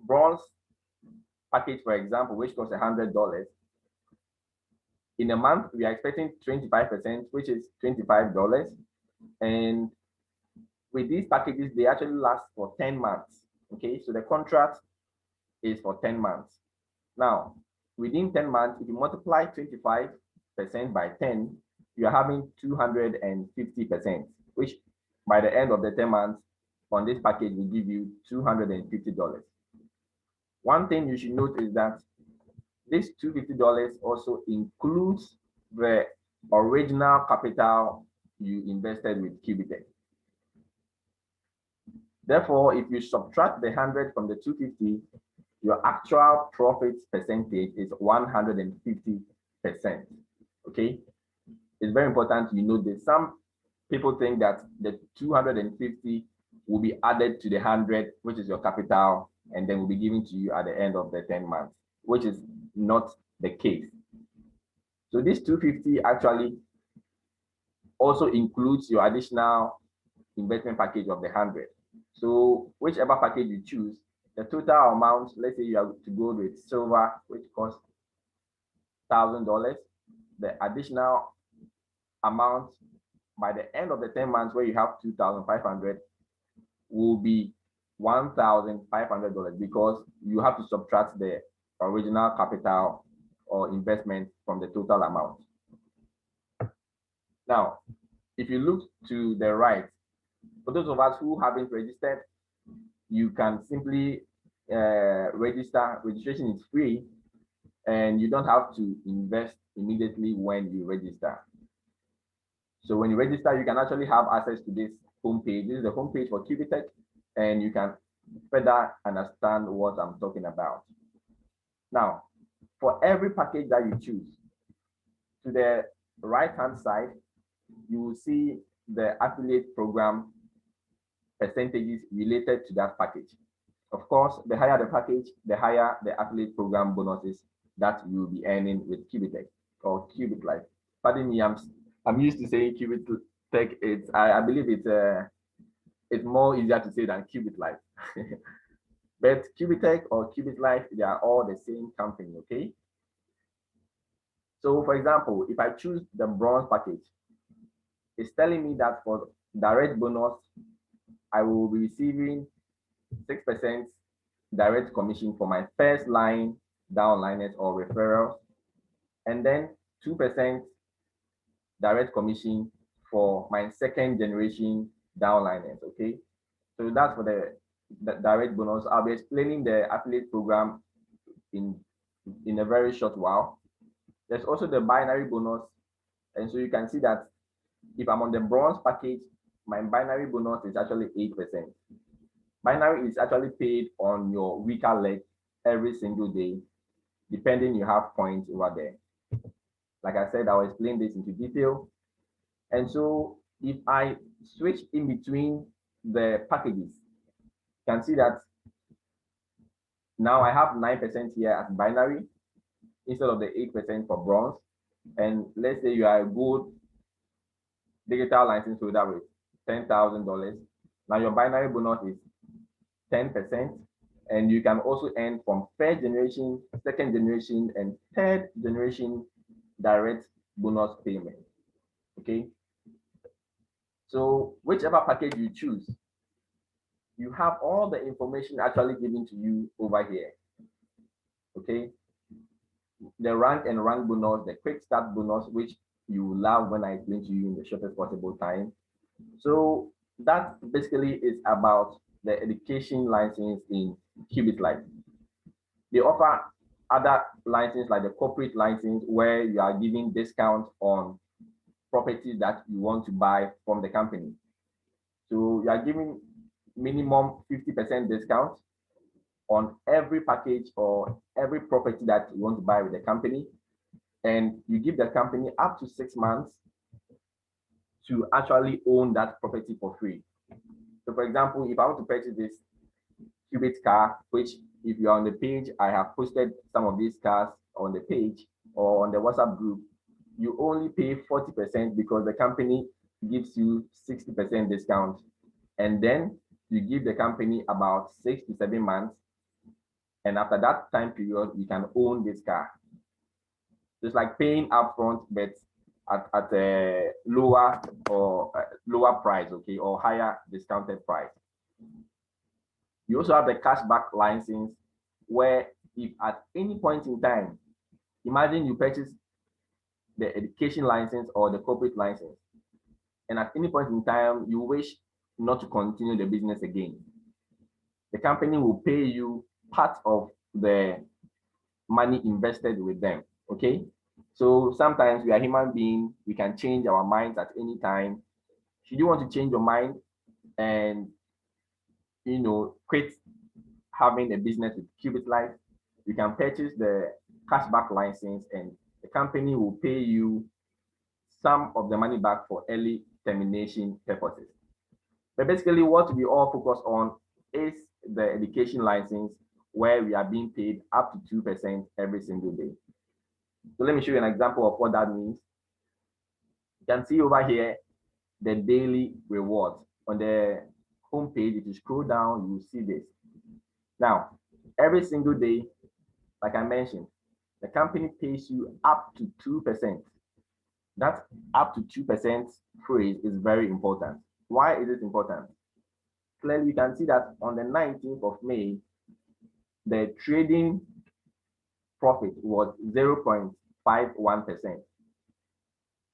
bronze package, for example, which costs $100, in a month, we are expecting 25%, which is $25. And with these packages, they actually last for 10 months. Okay, so the contract is for 10 months. Now, within 10 months, if you multiply 25% by 10, you're having 250%, which by the end of the 10 months on this package will give you $250. One thing you should note is that this $250 also includes the original capital you invested with QubitTech. Therefore, if you subtract the 100 from the 250, your actual profit percentage is 150%. Okay, it's very important you know this. Some people think that the 250 will be added to the 100, which is your capital, and then will be given to you at the end of the 10 months, which is not the case. So this 250 actually also includes your additional investment package of the 100. So whichever package you choose, the total amount, let's say you are to go with silver, which costs $1,000, the additional amount by the end of the 10 months where you have 2,500 will be $1,500 because you have to subtract the original capital or investment from the total amount. Now, if you look to the right, for those of us who haven't registered, you can simply register. Registration is free, and you don't have to invest immediately when you register. So when you register, you can actually have access to this homepage. This is the homepage for QubitTech, and you can further understand what I'm talking about. Now, for every package that you choose, to the right-hand side, you will see the affiliate program percentages related to that package. Of course, the higher the package, the higher the affiliate program bonuses that you will be earning with QubitTech or QubitLife. Pardon me, I'm used to saying QubitTech. I believe it's more easier to say than QubitLife. But QubitTech or QubitLife, they are all the same company, okay? So for example, if I choose the bronze package, it's telling me that for direct bonus, I will be receiving 6% direct commission for my first line downliners or referrals, and then 2% direct commission for my second generation downliners, okay? So that's for the direct bonus. I'll be explaining the affiliate program in a very short while. There's also the binary bonus, and so you can see that if I'm on the bronze package, my binary bonus is actually 8%. Binary is actually paid on your weaker leg every single day, depending you have points over there. Like I said, I'll explain this into detail. And so if I switch in between the packages, you can see that now I have 9% here as binary instead of the 8% for bronze. And let's say you are a gold digital license holder with $10,000. Now your binary bonus is 10%, and you can also earn from first generation, second generation, and third generation direct bonus payment. Okay. So whichever package you choose, you have all the information actually given to you over here. Okay. The rank and rank bonus, the quick start bonus, which you will love when I explain to you in the shortest possible time. So that basically is about the education license in QubitLife. They offer other licenses like the corporate license where you are giving discounts on properties that you want to buy from the company. So you are giving minimum 50% discount on every package or every property that you want to buy with the company. And you give the company up to 6 months to actually own that property for free. So for example, if I want to purchase this Qubit car, which if you're on the page, I have posted some of these cars on the page or on the WhatsApp group, you only pay 40% because the company gives you 60% discount. And then you give the company about 6 to 7 months And after that time period, you can own this car. It's like paying upfront, but at a lower or lower price, okay, or higher discounted price. You also have the cashback license, where if at any point in time, imagine you purchase the education license or the corporate license, and at any point in time you wish not to continue the business again, the company will pay you part of the money invested with them. Okay, so sometimes we are human beings, we can change our minds at any time. Should you want to change your mind and quit having a business with QubitLife, you can purchase the cashback license and the company will pay you some of the money back for early termination purposes. But basically what we all focus on is the education license, where we are being paid up to 2% every single day. So let me show you an example of what that means. You can see over here the daily rewards. On the home page, if you scroll down, you will see this. Now, every single day, like I mentioned, the company pays you up to 2%. That up to 2% phrase is very important. Why is it important? Clearly, you can see that on the 19th of May, the trading profit was 0.51%.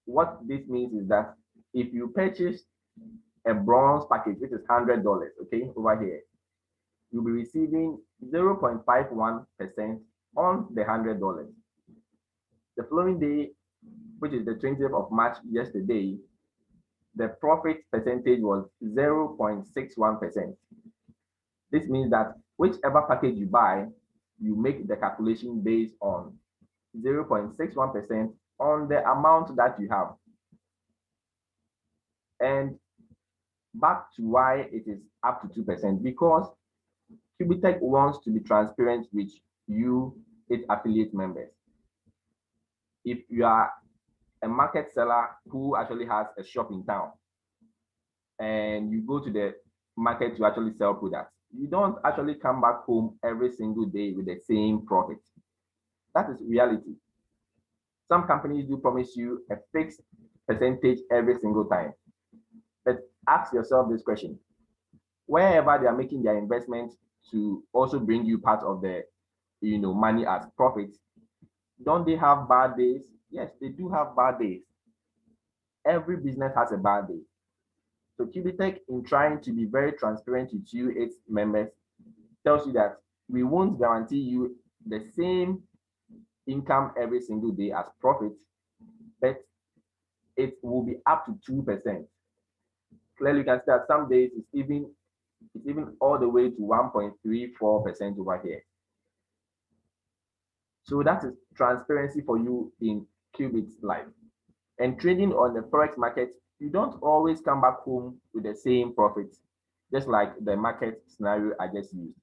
What this means is that if you purchase a bronze package, which is $100, okay, over here, you'll be receiving 0.51% on the $100. The following day, which is the 20th of March, yesterday, the profit percentage was 0.61%. This means that whichever package you buy, you make the calculation based on 0.61% on the amount that you have. And back to why it is up to 2%, because QubitTech wants to be transparent with you, its affiliate members. If you are a market seller who actually has a shop in town and you go to the market to actually sell products, you don't actually come back home every single day with the same profit. That is reality. Some companies do promise you a fixed percentage every single time. But ask yourself this question: wherever they are making their investment to also bring you part of the money as profits, don't they have bad days? Yes, they do have bad days. Every business has a bad day. So QubitTech, in trying to be very transparent with you, its members, tells you that we won't guarantee you the same income every single day as profit, but it will be up to 2%. Clearly, you can see that some days it's even all the way to 1.34% over here. So that is transparency for you in QubitLife. And trading on the forex market, you don't always come back home with the same profits, just like the market scenario I just used.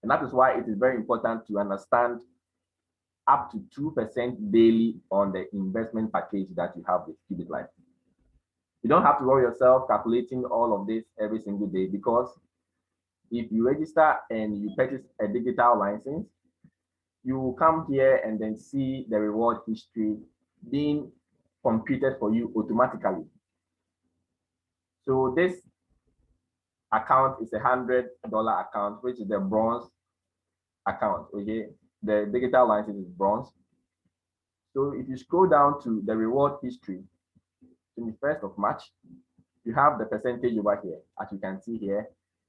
And that is why it is very important to understand up to 2% daily on the investment package that you have with QubitLife. You don't have to worry yourself calculating all of this every single day, because if you register and you purchase a digital license, you will come here and then see the reward history being computed for you automatically. So this account is $100 account, which is the bronze account. Okay, the digital license is bronze. So if you scroll down to the reward history, 21st of March, you have the percentage over here, as you can see here,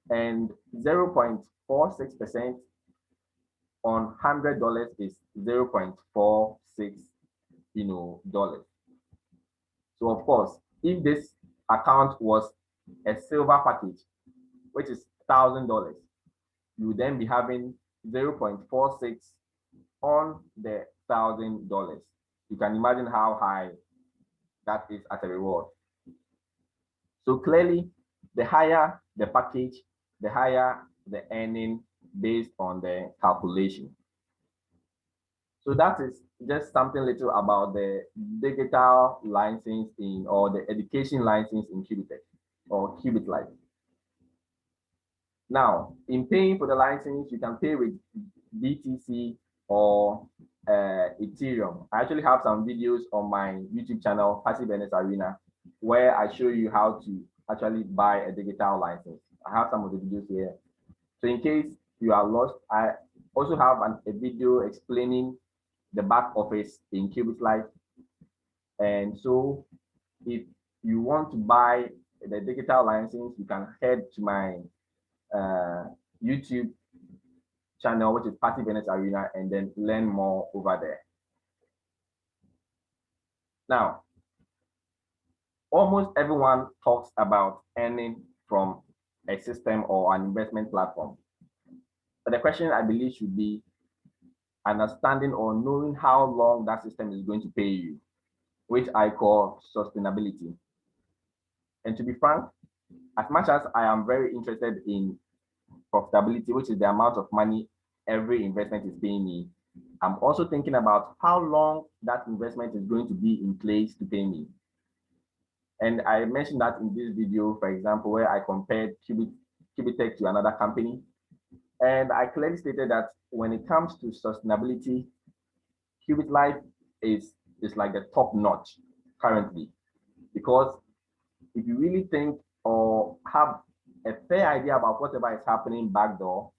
and 0.46% on $100 is 0.46 dollars. So of course, if this account was a silver package, which is $1,000, you would then be having 0.46 on the $1,000. You can imagine how high that is as a reward. So clearly, the higher the package, the higher the earning based on the calculation. So that is just something little about the digital license or the education license in QubitTech or QubitLife. Now, in paying for the license, you can pay with BTC or Ethereum. I actually have some videos on my YouTube channel, Passive Earners Arena, where I show you how to actually buy a digital license. I have some of the videos here. So in case you are lost, I also have a video explaining the back office in QubitLife. And so if you want to buy the digital license, you can head to my YouTube channel, which is Passive Earners Arena, and then learn more over there. Now, almost everyone talks about earning from a system or an investment platform. But the question I believe should be understanding or knowing how long that system is going to pay you, which I call sustainability. And to be frank, as much as I am very interested in profitability, which is the amount of money every investment is paying me, I'm also thinking about how long that investment is going to be in place to pay me. And I mentioned that in this video, for example, where I compared QubitTech to another company. And I clearly stated that when it comes to sustainability, QubitLife is like the top notch currently. Because if you really think or have a fair idea about whatever is happening back door,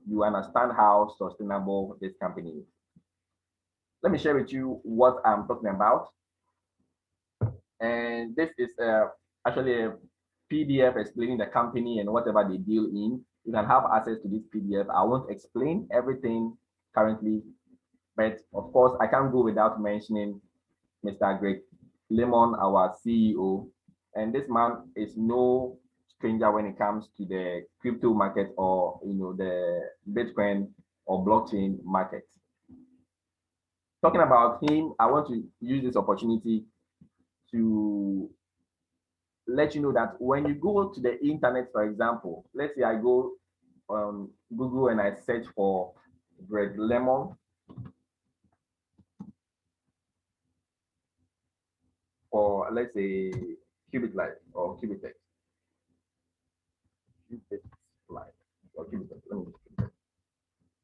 you understand how sustainable this company is. Let me share with you what I'm talking about. And this is actually a PDF explaining the company and whatever they deal in. You can have access to this PDF. I won't explain everything currently, but of course, I can't go without mentioning Mr. Greg Lemon, our CEO. And this man is no stranger when it comes to the crypto market or the Bitcoin or blockchain market. Talking about him, I want to use this opportunity to let you know that when you go to the internet, for example, let's say I go on Google and I search for Greg Lemon. Or let's say QubitLife or QubitTech. QubitLife or QubitTech.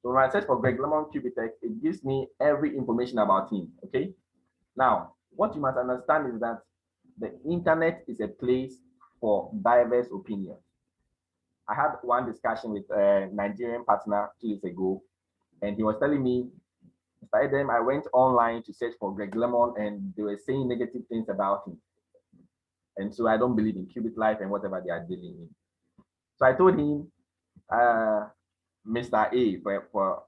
So when I search for Greg Lemon QubitTech, it gives me every information about him. Okay. Now, what you must understand is that the internet is a place for diverse opinions. I had one discussion with a Nigerian partner 2 days ago, and he was telling me, by then I went online to search for Greg Lemon, and they were saying negative things about him. And so I don't believe in QubitLife and whatever they are dealing in. So I told him, Mr. A, for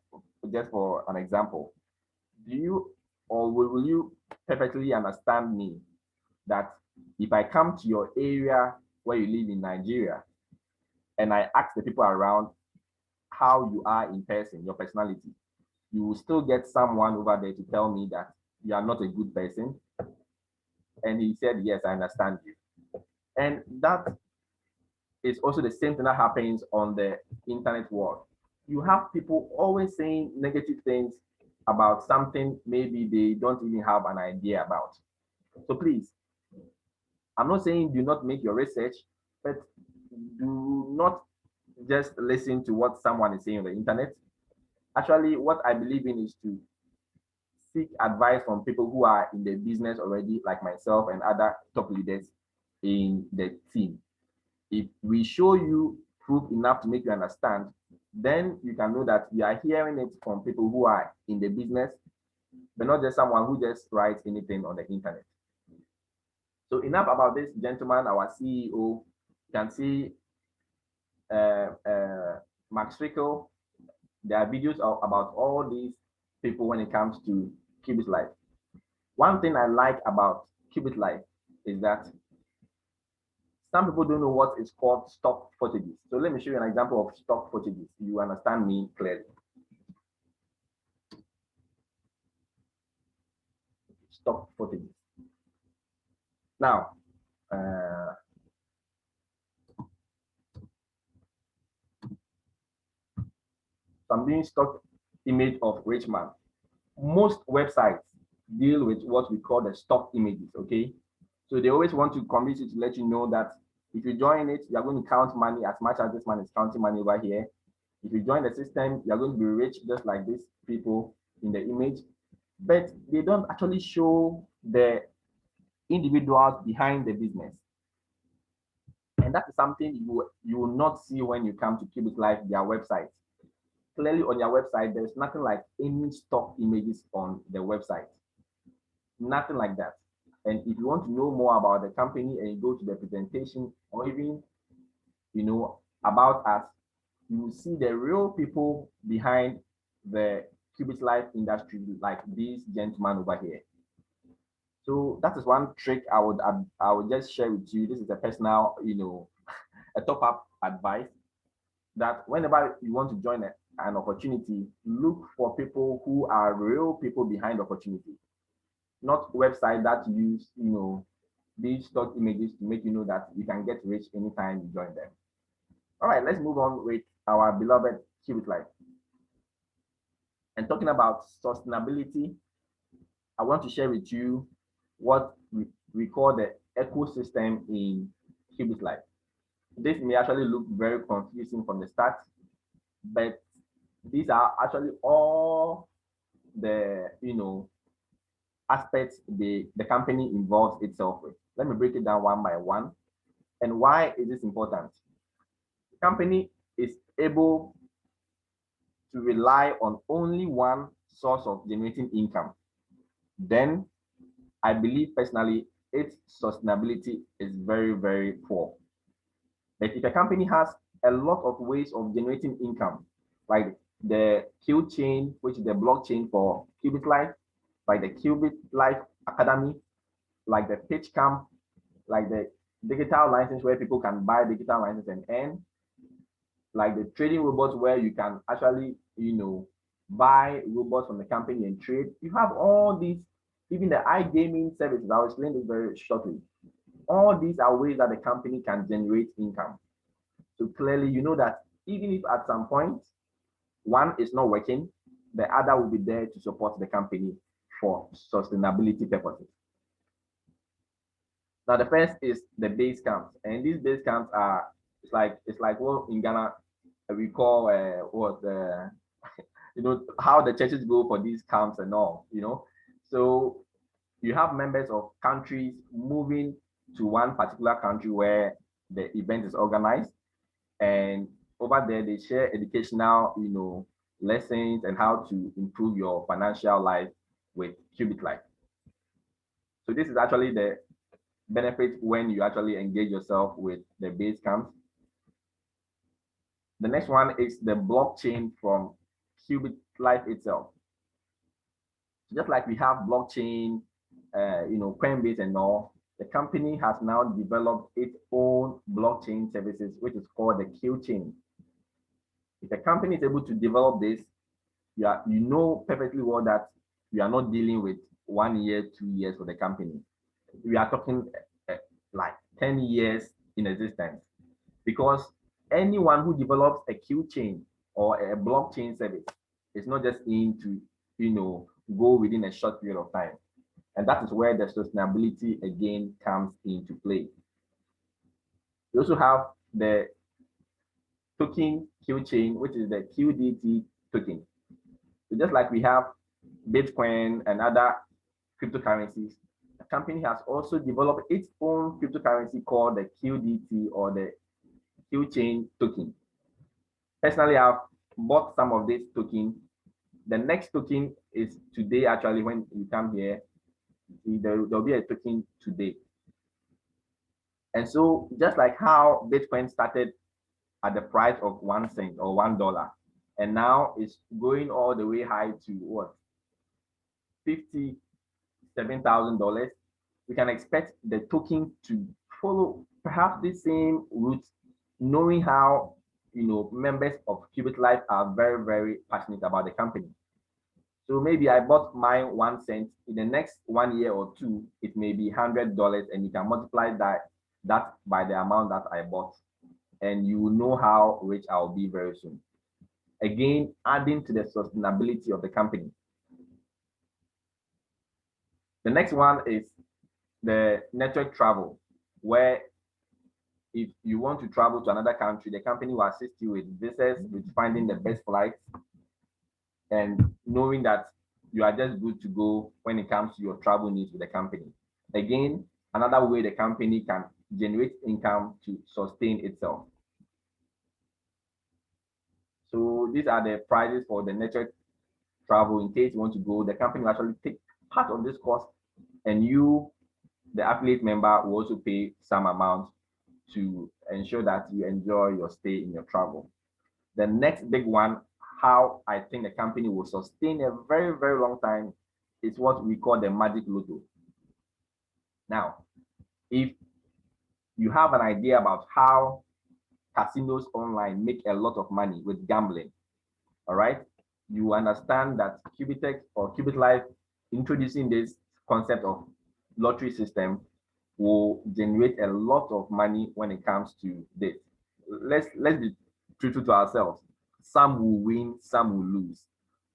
just for an example, do you or will you perfectly understand me that if I come to your area where you live in Nigeria and I ask the people around how you are in person, your personality, you will still get someone over there to tell me that you are not a good person? And he said, yes, I understand you. And that is also the same thing that happens on the internet world. You have people always saying negative things about something maybe they don't even have an idea about. So please, I'm not saying do not make your research, but do not just listen to what someone is saying on the internet. Actually, what I believe in is to seek advice from people who are in the business already, like myself and other top leaders in the team. If we show you proof enough to make you understand, then you can know that you are hearing it from people who are in the business, but not just someone who just writes anything on the internet. So enough about this gentleman, our CEO. You can see Max Frickle. There are videos about all these people when it comes to QubitLife. One thing I like about QubitLife is that some people don't know what is called stock footages. So let me show you an example of stock footages. You understand me clearly. Stock footages. Now, so I'm doing stock image of rich man. Most websites deal with what we call the stock images, okay? So they always want to convince you to let you know that If you join it, you are going to count money as much as this man is counting money over here. If you join the system, you are going to be rich just like these people in the image. But they don't actually show the individuals behind the business. And that is something you will not see when you come to QubitLife, their website. Clearly on their website, there's nothing like any stock images on the website. Nothing like that. And if you want to know more about the company and you go to the presentation or even, about us, you will see the real people behind the QubitLife industry, like this gentleman over here. So that is one trick I would just share with you. This is a personal, a top-up advice, that whenever you want to join an opportunity, look for people who are real people behind the opportunity, not websites that use, these stock images to make you know that you can get rich anytime you join them. All right, let's move on with our beloved QubitLife. And talking about sustainability, I want to share with you what we call the ecosystem in QubitLife. This may actually look very confusing from the start, but these are actually all the aspects the company involves itself with. Let me break it down one by one. And why is this important? The company is able to rely on only one source of generating income. Then I believe personally its sustainability is very, very poor. But if a company has a lot of ways of generating income, like the Q chain, which is the blockchain for QubitLife, like the QubitLife Academy, like the pitch camp, like the digital license where people can buy digital license and earn, like the trading robots where you can actually, buy robots from the company and trade. You have all these, even the iGaming services. I'll explain this very shortly. All these are ways that the company can generate income. So clearly, you know that even if at some point one is not working, the other will be there to support the company for sustainability purposes. Now, the first is the base camps, and these base camps are it's like what in Ghana we call how the churches go for these camps and all. So you have members of countries moving to one particular country where the event is organized, and over there they share educational lessons and how to improve your financial life with QubitLife. So this is actually the benefit when you actually engage yourself with the base camps. The next one is the blockchain from QubitLife itself. Just like we have blockchain, Coinbase and all, the company has now developed its own blockchain services, which is called the Q chain. If a company is able to develop this, you know perfectly well that we are not dealing with 1 year, 2 years for the company. We are talking like 10 years in existence, because anyone who develops a Q chain or a blockchain service is not just into go within a short period of time. And that is where the sustainability again comes into play. We also have the token Q chain, which is the QDT token. So just like we have Bitcoin and other cryptocurrencies, the company has also developed its own cryptocurrency called the QDT, or the Q chain token. Personally, I've bought some of this token. The next token is today. Actually, when you come here, there'll be a token today. And so just like how Bitcoin started at the price of 1 cent or $1, and now it's going all the way high to what? $57,000. We can expect the token to follow perhaps the same route, knowing how members of QubitLife are very, very passionate about the company. So maybe I bought mine 1 cent. In the next 1 year or two, it may be $100, and you can multiply that by the amount that I bought, and you will know how rich I'll be very soon. Again, adding to the sustainability of the company. The next one is the network travel, where if you want to travel to another country, the company will assist you with visas, with finding the best flights, and knowing that you are just good to go when it comes to your travel needs with the company. Again, another way the company can generate income to sustain itself. So these are the prices for the network travel. In case you want to go, the company will actually take part of this cost, and you, the affiliate member, will also pay some amount to ensure that you enjoy your stay in your travel. The next big one, how I think the company will sustain a very, very long time, is what we call the magic lotto. Now, if you have an idea about how casinos online make a lot of money with gambling, all right, you understand that QubitTech or QubitLife introducing this concept of lottery system will generate a lot of money when it comes to this. Let's be truthful to ourselves. Some will win, some will lose.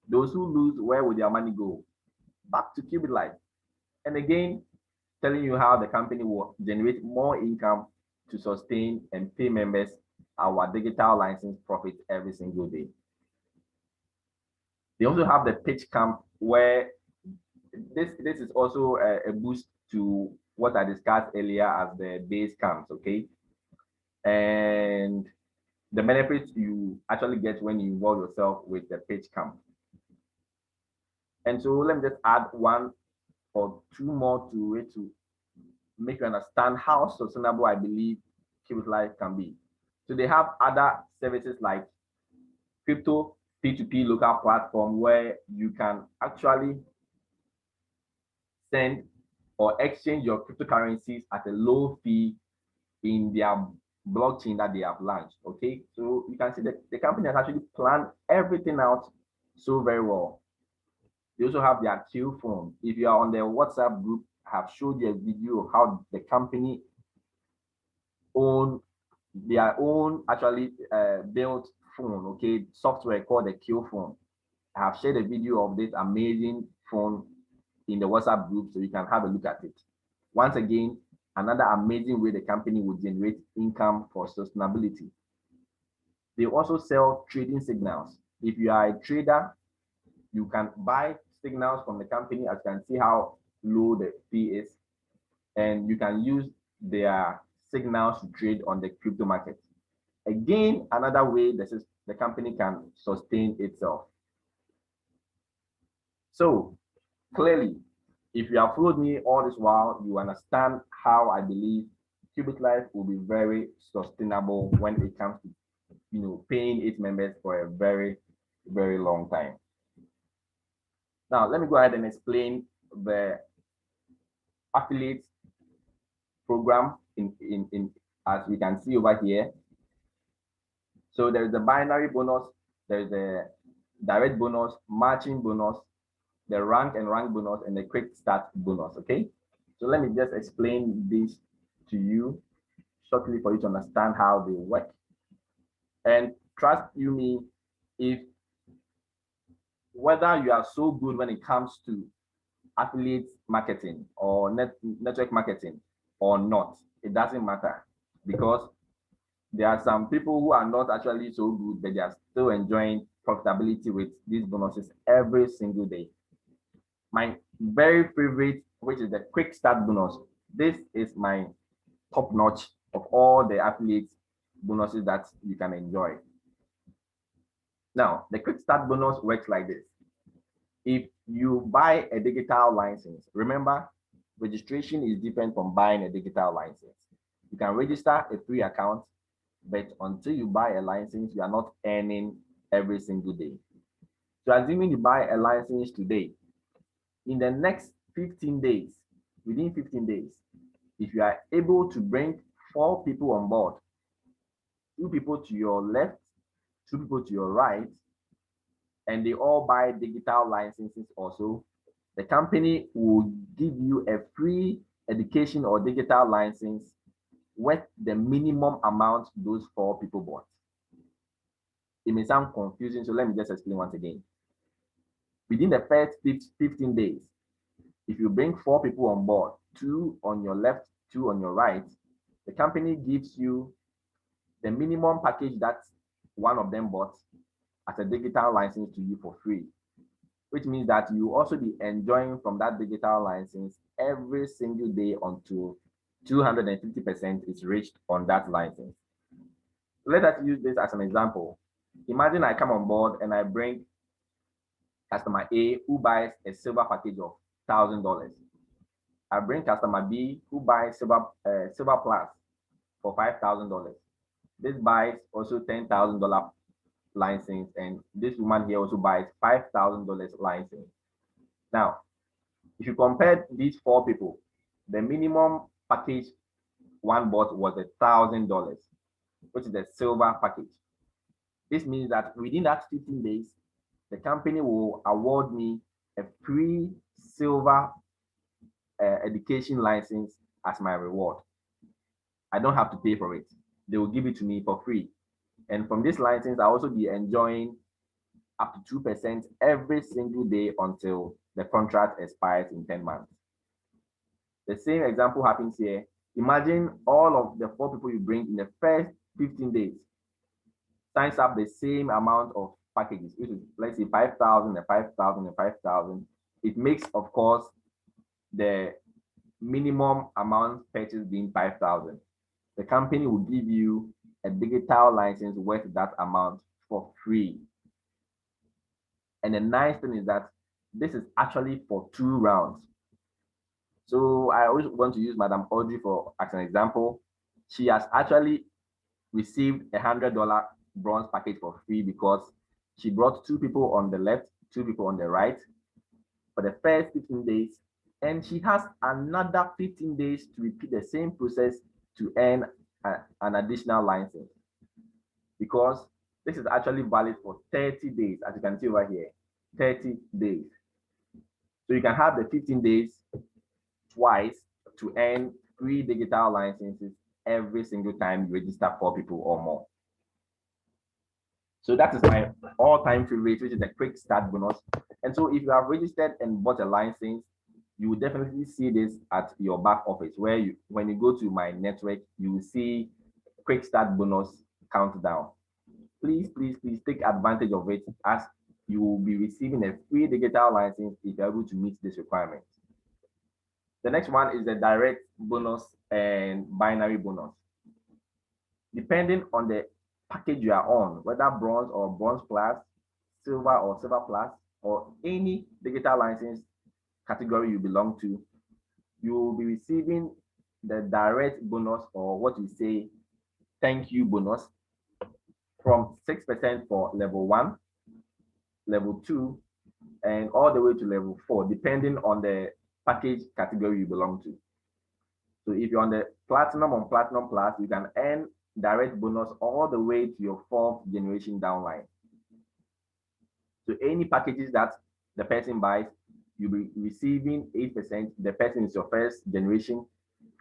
Those who lose, where will their money go? Back to QubitLife. And again, telling you how the company will generate more income to sustain and pay members our digital license profit every single day. They also have the pitch camp, where this is also a boost to what I discussed earlier as the base camps, okay? And the benefits you actually get when you involve yourself with the pitch camp. And so let me just add one or two more to it to make you understand how sustainable I believe QubitLife can be. So they have other services like crypto P2P local platform, where you can actually send or exchange your cryptocurrencies at a low fee in their blockchain that they have launched. Okay, so you can see that the company has actually planned everything out so very well. They also have their Q phone. If you are on their WhatsApp group, I have showed you a video of how the company own their own actually built phone, okay, software called the Q phone. I have shared a video of this amazing phone in the WhatsApp group, so you can have a look at it. Once again, another amazing way the company will generate income for sustainability. They also sell trading signals. If you are a trader, you can buy signals from the company. As you can see how low the fee is, and you can use their signals to trade on the crypto market. Again, another way the company can sustain itself. So clearly, if you have followed me all this while, you understand how I believe QubitLife will be very sustainable when it comes to paying its members for a very, very long time. Now, let me go ahead and explain the affiliate program as we can see over here. So there's the binary bonus, there's the direct bonus, matching bonus, the rank and rank bonus, and the quick start bonus. Okay, so let me just explain this to you shortly for you to understand how they work. And trust you me, if whether you are so good when it comes to affiliate marketing or network marketing or not, it doesn't matter, because there are some people who are not actually so good, but they are still enjoying profitability with these bonuses every single day. My very favorite, which is the quick start bonus. This is my top notch of all the affiliate bonuses that you can enjoy. Now, the quick start bonus works like this. If you buy a digital license, remember, registration is different from buying a digital license. You can register a free account, but until you buy a license, you are not earning every single day. So assuming you buy a license today, in the next 15 days, within 15 days, if you are able to bring 4 people on board, 2 people to your left, 2 people to your right, and they all buy digital licenses also, the company will give you a free education or digital license worth the minimum amount those 4 people bought. It may sound confusing, so let me just explain once again. Within the first 15 days, if you bring 4 people on board, 2 on your left, 2 on your right, The company gives you the minimum package that one of them bought as a digital license to you for free, which means that you also be enjoying from that digital license every single day until 250% is reached on that license. Let us use this as an example. Imagine I come on board and I bring customer A who buys a silver package of $1,000. I bring customer B who buys silver plus for $5,000. This buys also $10,000 license, and this woman here also buys $5,000 license. Now, if you compare these four people, the minimum package one bought was $1,000, which is a silver package. This means that within that 15 days, the company will award me a free silver education license as my reward. I don't have to pay for it. They will give it to me for free. And from this license, I also be enjoying up to 2% every single day until the contract expires in 10 months. The same example happens here. Imagine all of the four people you bring in the first 15 days signs up the same amount of packages, which is, let's say, 5,000 and 5,000 and 5,000. It makes, of course, the minimum amount purchased being 5,000. The company will give you a digital license worth that amount for free. And the nice thing is that this is actually for 2 rounds. So I always want to use Madam Audrey as an example. She has actually received $100 bronze package for free because she brought 2 people on the left, 2 people on the right for the first 15 days. And she has another 15 days to repeat the same process to earn an additional license, because this is actually valid for 30 days, as you can see over here, 30 days. So you can have the 15 days twice to earn free digital licenses every single time you register 4 people or more. So that is my all-time favorite, which is the quick start bonus. And so if you have registered and bought a license, you will definitely see this at your back office, where when you go to my network, you will see quick start bonus countdown. Please, please, please take advantage of it, as you will be receiving a free digital license if you're able to meet this requirement. The next one is the direct bonus and binary bonus. Depending on the package you are on, whether bronze or bronze plus, silver or silver plus, or any digital license category you belong to, you will be receiving the direct bonus, or what we say thank you bonus, from 6% for level 1, level 2, and all the way to level 4, depending on the package category you belong to. So if you're on the platinum or platinum plus, you can earn direct bonus all the way to your 4th generation downline. So any packages that the person buys, you'll be receiving 8%. The person is your 1st generation,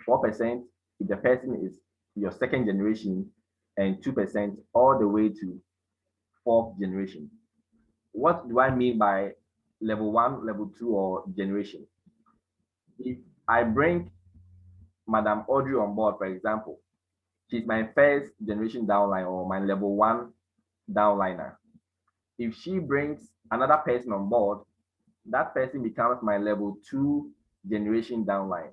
4% if the person is your 2nd generation, and 2% all the way to 4th generation. What do I mean by level 1, level 2, or generation? If I bring Madam Audrey on board, for example, she's my 1st generation downline, or my level 1 downliner. If she brings another person on board, that person becomes my level 2 generation downline.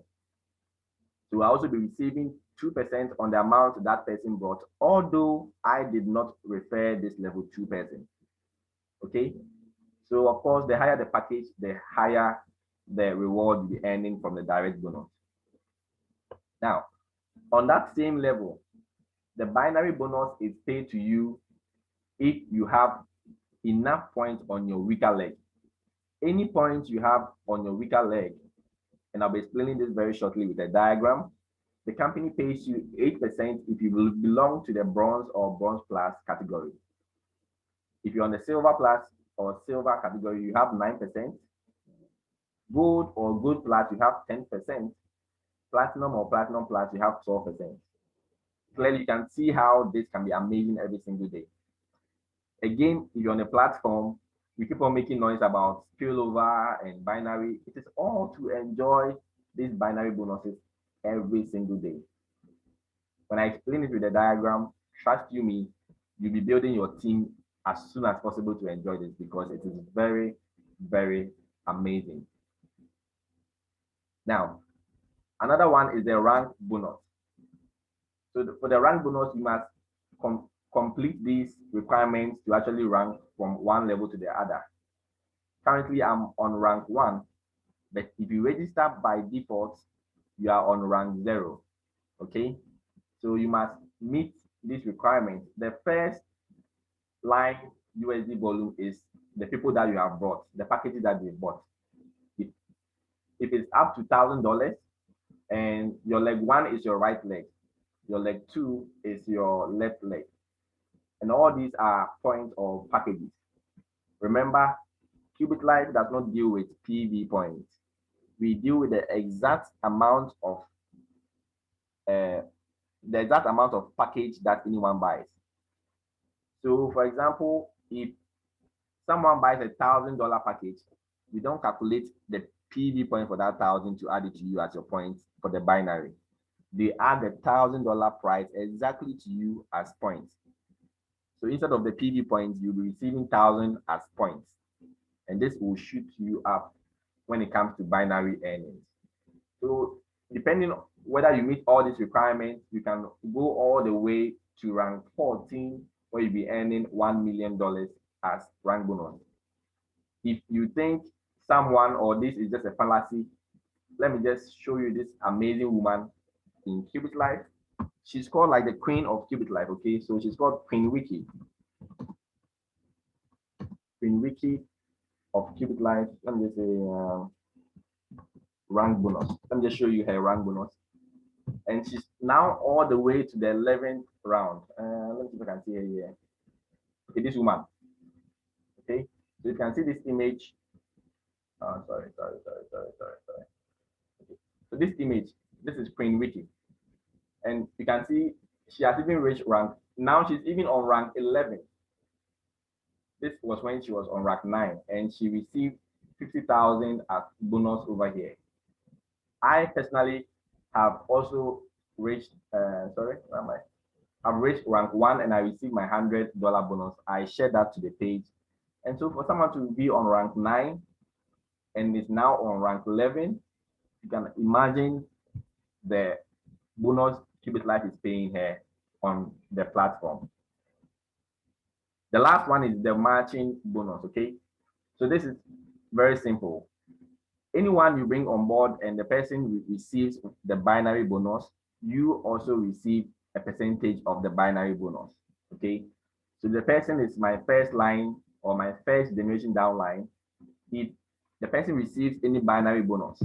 So I'll also be receiving 2% on the amount that person brought, although I did not refer this level 2 person. Okay, so of course, the higher the package, the higher the reward you'll be earning from the direct bonus. Now, on that same level, the binary bonus is paid to you if you have enough points on your weaker leg. Any points you have on your weaker leg, and I'll be explaining this very shortly with a diagram, the company pays you 8% if you belong to the bronze or bronze plus category. If you're on the silver plus or silver category, you have 9%. Gold or gold plus, you have 10%. Platinum or platinum plus, you have 12%. Clearly, you can see how this can be amazing every single day. Again, if you're on a platform, we keep on making noise about spillover and binary. It is all to enjoy these binary bonuses every single day. When I explain it with the diagram, trust you me, you'll be building your team as soon as possible to enjoy this because it is very, very amazing. Now, another one is the rank bonus. So for the rank bonus, you must complete these requirements to actually rank from one level to the other. Currently, I'm on rank 1, but if you register by default, you are on rank 0. Okay, so you must meet these requirements. The first line USD volume is the people that you have brought, the packages that they bought. If it's up to $1,000 and your leg 1 is your right leg, your leg 2 is your left leg, and all these are points or packages. Remember, QubitLife does not deal with PV points. We deal with the exact amount of package that anyone buys. So, for example, if someone buys $1,000 package, we don't calculate the PV point for that 1,000 to add it to you as your points for the binary. They add the $1,000 price exactly to you as points. So instead of the PV points, you'll be receiving 1,000 as points. And this will shoot you up when it comes to binary earnings. So depending on whether you meet all these requirements, you can go all the way to rank 14, where you'll be earning $1 million as rank bonus. If you think someone or this is just a fallacy, let me just show you this amazing woman in QubitLife. She's called like the queen of QubitLife, okay? So she's called Queen Wiki. Queen Wiki of QubitLife. Let me just say rank bonus. Let me just show you her rank bonus. And she's now all the way to the 11th round. Let me see if I can see her here. Okay, this woman. Okay, so you can see this image. Sorry. Okay. So this image, this is Queen Wiki. And you can see she has even reached rank. Now she's even on rank 11. This was when she was on rank 9, and she received 50,000 as bonus over here. I personally have also reached, I've reached rank 1 and I received my $100 bonus. I shared that to the page. And so for someone to be on rank 9 and is now on rank 11, you can imagine the bonus QubitLife is paying her on the platform. The last one is the matching bonus, okay? So this is very simple. Anyone you bring on board and the person receives the binary bonus, you also receive a percentage of the binary bonus, okay? So the person is my first line or my first generation downline. If the person receives any binary bonus,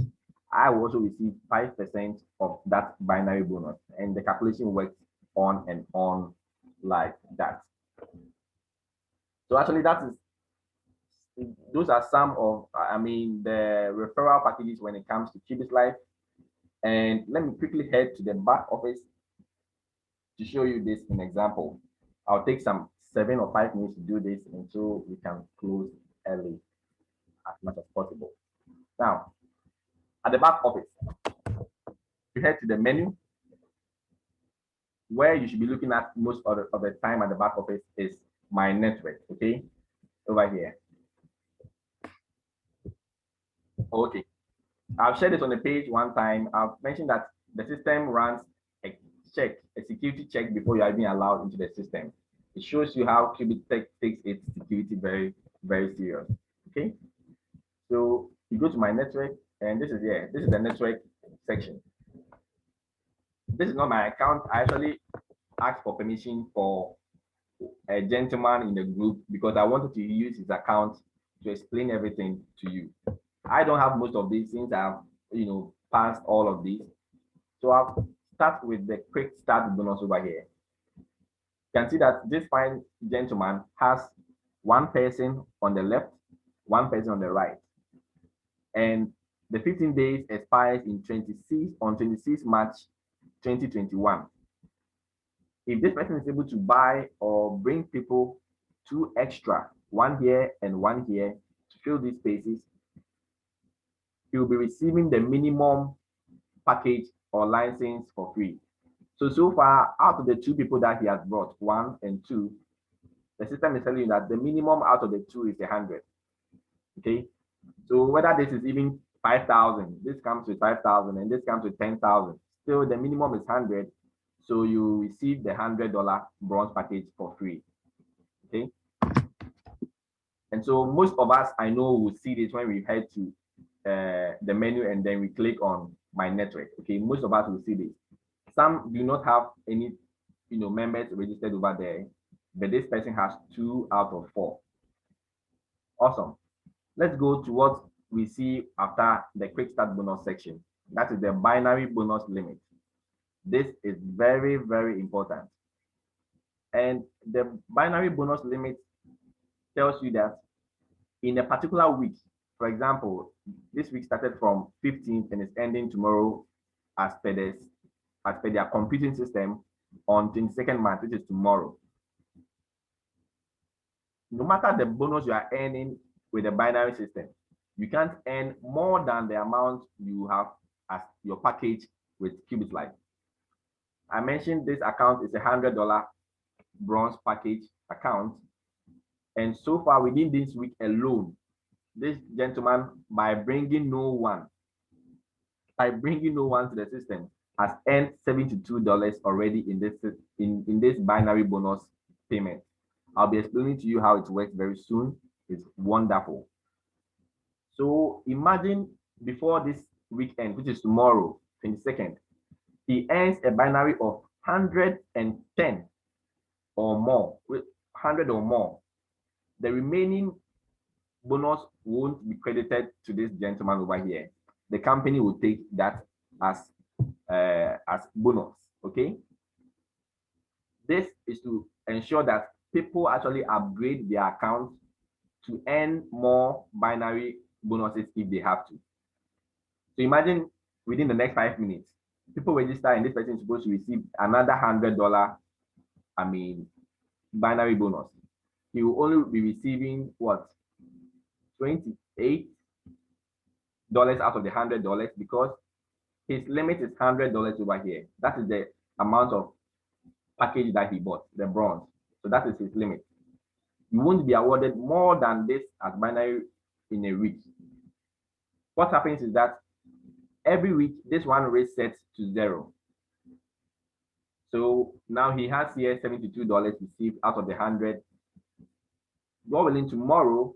I will also receive 5% of that binary bonus, and the calculation works on and on like that. So actually those are some of, the referral packages when it comes to QubitLife. And let me quickly head to the back office to show you this in example. I'll take some 7 or 5 minutes to do this until we can close early as much as possible. Now, at the back office, you head to the menu. Where you should be looking at most of the time at the back office is my network, okay? Over here. Okay, I've shared this on the page one time. I've mentioned that the system runs a security check before you are even allowed into the system. It shows you how QubitTech takes its security very, very serious. Okay, so you go to my network, and this is the network section. This is not my account. I actually asked for permission for a gentleman in the group because I wanted to use his account to explain everything to you. I don't have most of these things. I've passed all of these. So I'll start with the quick start bonus over here. You can see that this fine gentleman has one person on the left, one person on the right. And the 15 days expires on 26 March 2021. If this person is able to buy or bring people 2 extra, 1 here and 1 here, to fill these spaces, he will be receiving the minimum package or license for free. So far, out of the two people that he has brought, 1 and 2, the system is telling you that the minimum out of the two is 100. Okay, so whether this is even 5,000, this comes with 5,000, and this comes with 10,000, still the minimum is 100. So you receive the $100 bronze package for free. Okay, and so most of us, I know, will see this when we head to the menu and then we click on my network. Okay, most of us will see this. Some do not have any, members registered over there, but this person has 2 out of 4. Awesome. Let's go to what we see after the quick start bonus section. That is the binary bonus limit. This is very, very important. And the binary bonus limit tells you that in a particular week, for example, this week started from 15th and is ending tomorrow as per their computing system on 22nd March, which is tomorrow. No matter the bonus you are earning with the binary system, you can't earn more than the amount you have as your package with QubitTech. I mentioned this account is a $100 bronze package account. And so far within this week alone, this gentleman, by bringing no one to the system, has earned $72 already in this binary bonus payment. I'll be explaining to you how it works very soon. It's wonderful. So imagine before this weekend, which is tomorrow, 22nd, he earns a binary of 110 or more, 100 or more. The remaining bonus won't be credited to this gentleman over here. The company will take that as bonus. Okay. This is to ensure that people actually upgrade their accounts to earn more binary bonuses if they have to. So imagine within the next 5 minutes, people register and this person is supposed to receive another $100, binary bonus. He will only be receiving what? $28 out of the $100 because his limit is $100 over here. That is the amount of package that he bought, the bronze. So that is his limit. You won't be awarded more than this as binary in a week. What happens is that every week, this one resets to 0. So now he has here $72 received out of the 100. God willing, tomorrow,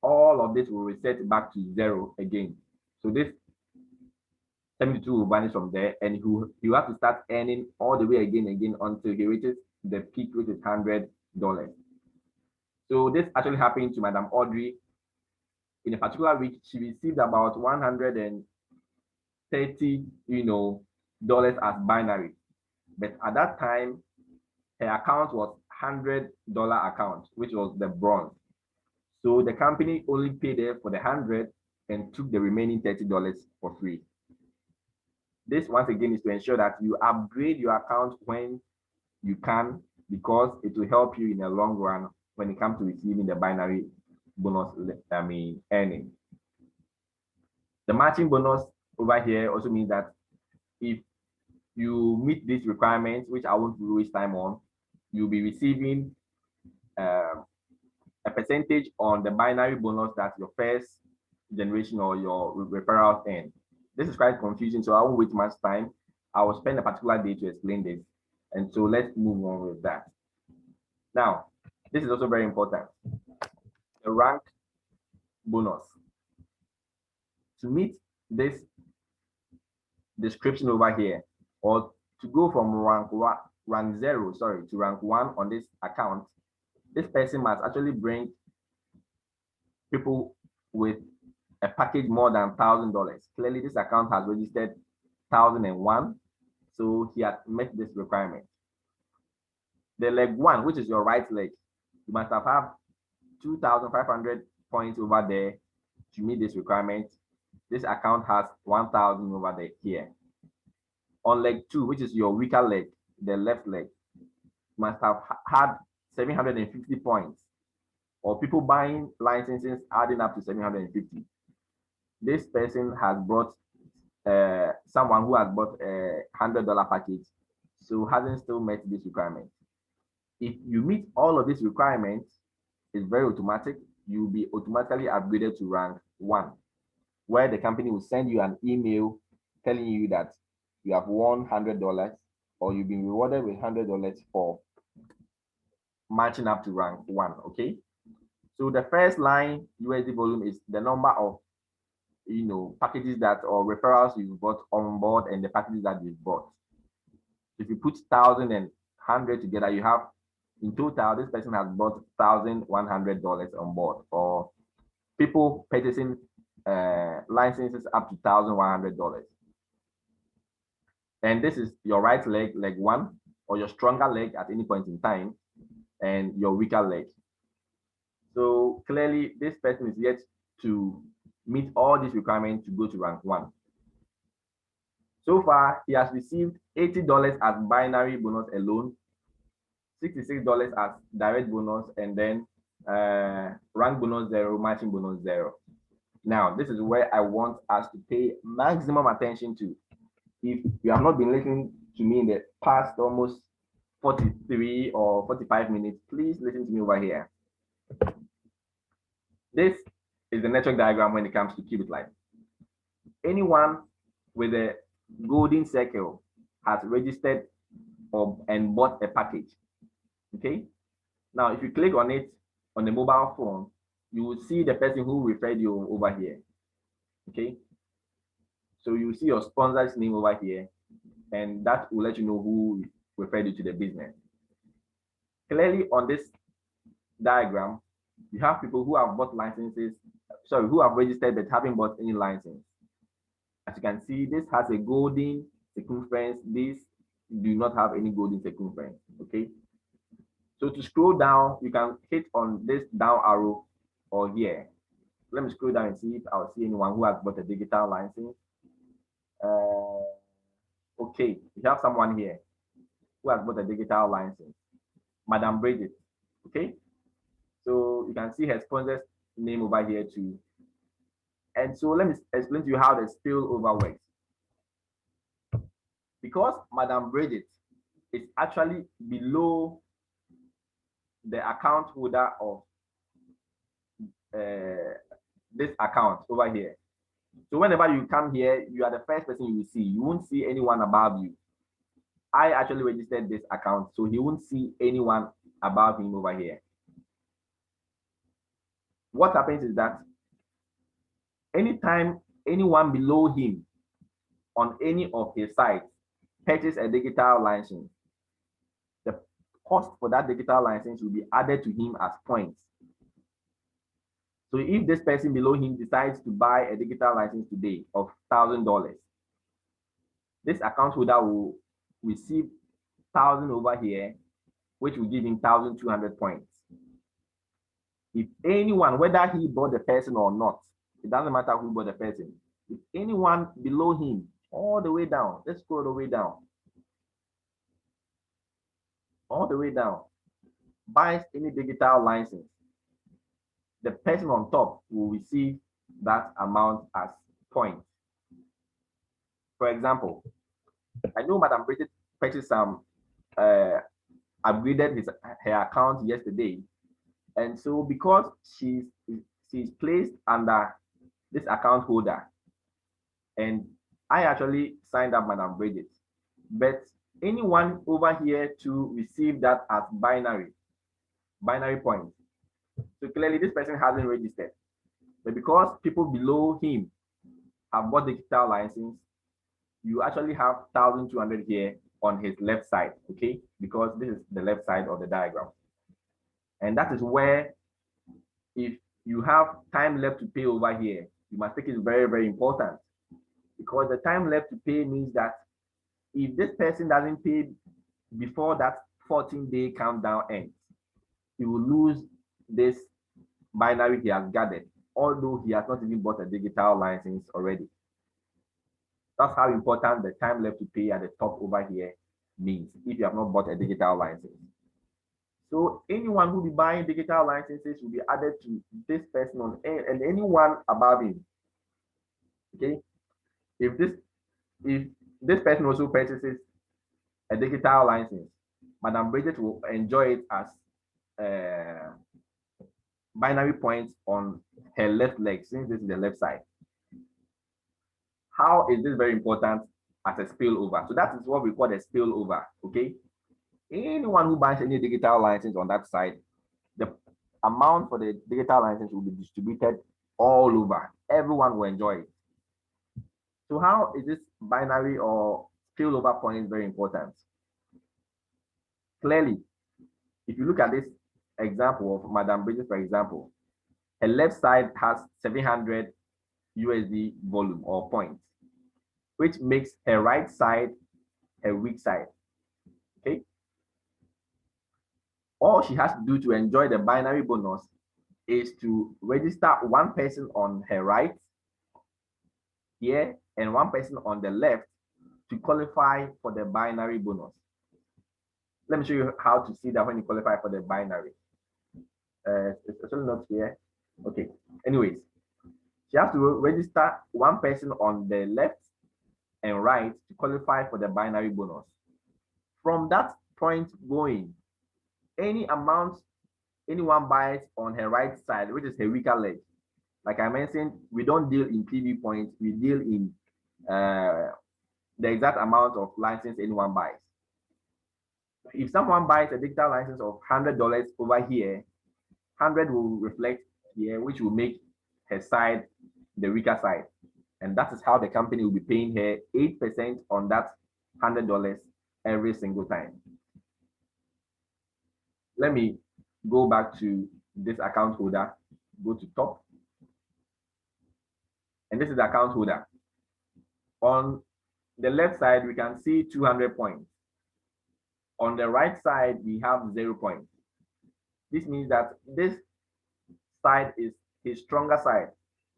all of this will reset back to 0 again. So this 72 will vanish from there, and he will have to start earning all the way again until he reaches the peak, which is $100. So this actually happened to Madam Audrey. In a particular week, she received about $130, dollars as binary. But at that time, her account was $100 account, which was the bronze. So the company only paid her for the 100 and took the remaining $30 for free. This once again is to ensure that you upgrade your account when you can, because it will help you in the long run when it comes to receiving the binary bonus earning. The matching bonus over here also means that if you meet these requirements, which I won't waste time on, you'll be receiving a percentage on the binary bonus that your first generation or your referrals earn. This is quite confusing, so I won't waste much time. I will spend a particular day to explain this. And so let's move on with that. Now, this is also very important. The rank bonus. To meet this description over here, or to go from rank 0 to rank 1 on this account, this person must actually bring people with a package more than $1,000. Clearly, this account has registered 1,001, so he has met this requirement. The leg 1, which is your right leg, you must have 2,500 points over there to meet this requirement. This account has 1,000 over there here. On leg 2, which is your weaker leg, the left leg, you must have had 750 points, or people buying licenses adding up to 750. This person has brought someone who has bought a $100 package. so hasn't still met this requirement. If you meet all of these requirements, it's very automatic. You'll be automatically upgraded to rank 1, where the company will send you an email telling you that you have won $100 or you've been rewarded with $100 for matching up to rank 1. Okay. So the first line USD volume is the number of packages that or referrals you've bought on board and the packages that you've bought. If you put 1,000 and 100 together, you have in total this person has bought $1,100 on board, or people purchasing licenses up to $1,100. And this is your right leg, leg 1, or your stronger leg at any point in time, and your weaker leg. So clearly, this person is yet to meet all these requirements to go to rank 1. So far, he has received $80 as binary bonus alone, $66 as direct bonus, and then rank bonus 0, matching bonus 0. Now, this is where I want us to pay maximum attention to. If you have not been listening to me in the past almost 43 or 45 minutes, please listen to me over here. This is the network diagram when it comes to QubitTech. Anyone with a golden circle has registered and bought a package. Okay. Now, if you click on it on the mobile phone, you will see the person who referred you over here. Okay. So you see your sponsor's name over here, and that will let you know who referred you to the business. Clearly, on this diagram, you have people who have bought licenses, who have registered but haven't bought any license. As you can see, this has a golden circumference. These do not have any golden circumference. Okay. So to scroll down, you can hit on this down arrow or here. Let me scroll down and see if I'll see anyone who has bought a digital license. Okay, we have someone here who has bought a digital license, Madam Bridget. Okay, so you can see her sponsor's name over here too. And so let me explain to you how the spillover works. Because Madam Bridget is actually below the account holder of this account over here. So whenever you come here, you are the first person you will see. You won't see anyone above you. I actually registered this account, so he won't see anyone above him over here. What happens is that anytime anyone below him on any of his sites purchase a digital license, the cost for that digital license will be added to him as points. So if this person below him decides to buy a digital license today of $1,000, this account holder will receive 1,000 over here, which will give him 1,200 points. If anyone, whether he bought the person or not, it doesn't matter who bought the person. If anyone below him, all the way down, let's scroll all the way down, buys any digital license, the person on top will receive that amount as points. For example, I know Madam Bridget purchased some, upgraded her account yesterday, and so because she's placed under this account holder, and I actually signed up Madam Bridget, but anyone over here to receive that as binary points. So clearly this person hasn't registered, but because people below him have bought digital license, you actually have 1,200 here on his left side, okay? Because this is the left side of the diagram. And that is where, if you have time left to pay over here, you must take it very, very important, because the time left to pay means that if this person doesn't pay before that 14-day countdown ends, he will lose this binary he has gathered, although he has not even bought a digital license already. That's how important the time left to pay at the top over here means, if you have not bought a digital license. So anyone who will be buying digital licenses will be added to this person and anyone above him. Okay. If this person also purchases a digital license, Madam Bridget will enjoy it as binary points on her left leg, since this is the left side. How is this very important as a spillover? So that is what we call a spillover, okay? Anyone who buys any digital license on that side, the amount for the digital license will be distributed all over. Everyone will enjoy it. So how is this binary or spillover point very important? Clearly, if you look at this example of Madam Bridget, for example, her left side has 700 USD volume or points, which makes her right side a weak side. Okay. All she has to do to enjoy the binary bonus is to register one person on her right here and one person on the left to qualify for the binary bonus. Let me show you how to see that when you qualify for the binary. It's actually not here. Okay. Anyways, she has to register one person on the left and right to qualify for the binary bonus. From that point going, any amount anyone buys on her right side, which is her weaker leg, like I mentioned, we don't deal in PV points, we deal in the exact amount of license anyone buys. If someone buys a digital license of $100 over here, 100 will reflect here, which will make her side the weaker side. And that is how the company will be paying her 8% on that $100 every single time. Let me go back to this account holder, go to top. And this is the account holder. On the left side, we can see 200 points. On the right side, we have 0 points. This means that this side is his stronger side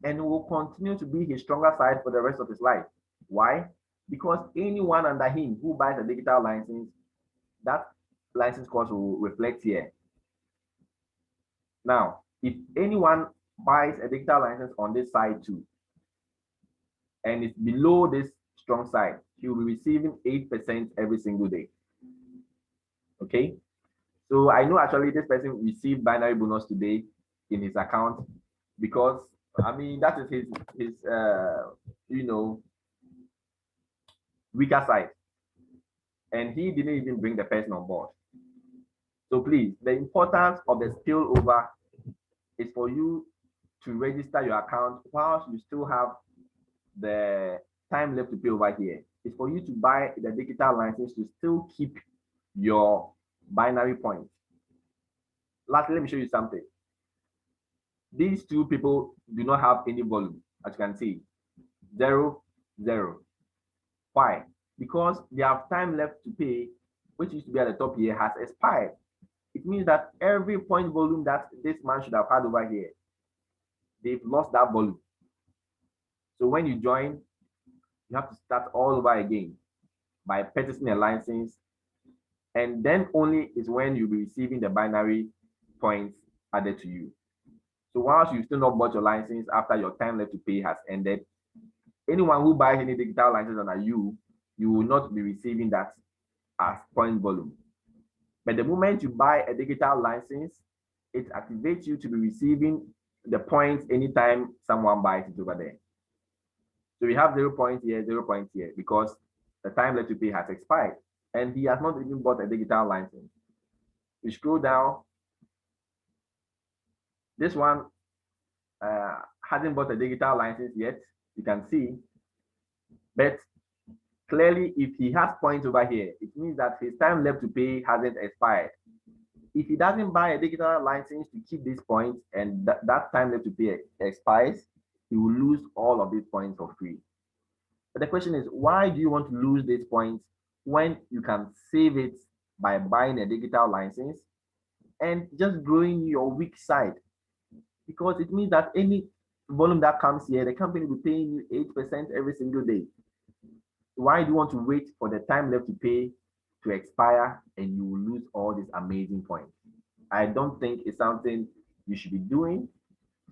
and will continue to be his stronger side for the rest of his life. Why? Because anyone under him who buys a digital license, that license cost will reflect here. Now, if anyone buys a digital license on this side too, and it's below this strong side, he will be receiving 8% every single day. Okay, so I know actually this person received binary bonus today in his account because I mean that is his weaker side, and he didn't even bring the person on board. So please, the importance of the spillover is for you to register your account whilst you still have the time left to pay over here. It's for you to buy the digital license to still keep your binary points. Lastly, let me show you something. These two people do not have any volume, as you can see, 0, 0. Why? Because their time left to pay, which used to be at the top here, has expired. It means that every point volume that this man should have had over here, they've lost that volume. So when you join, you have to start all over again by purchasing a license, and then only is when you'll be receiving the binary points added to you. So whilst you still not bought your license after your time left to pay has ended, anyone who buys any digital license under you will not be receiving that as point volume. But the moment you buy a digital license, it activates you to be receiving the points anytime someone buys it over there. So we have 0 points here, 0 points here, because the time left to pay has expired and he has not even bought a digital license. You scroll down, this one hasn't bought a digital license yet, you can see, but clearly if he has points over here, it means that his time left to pay hasn't expired. If he doesn't buy a digital license to keep these points and that time left to pay expires, he will lose all of these points for free. But the question is, why do you want to lose these points when you can save it by buying a digital license and just growing your weak side? Because it means that any volume that comes here, the company will be paying you 8% every single day. Why do you want to wait for the time left to pay to expire and you will lose all these amazing points? I don't think it's something you should be doing.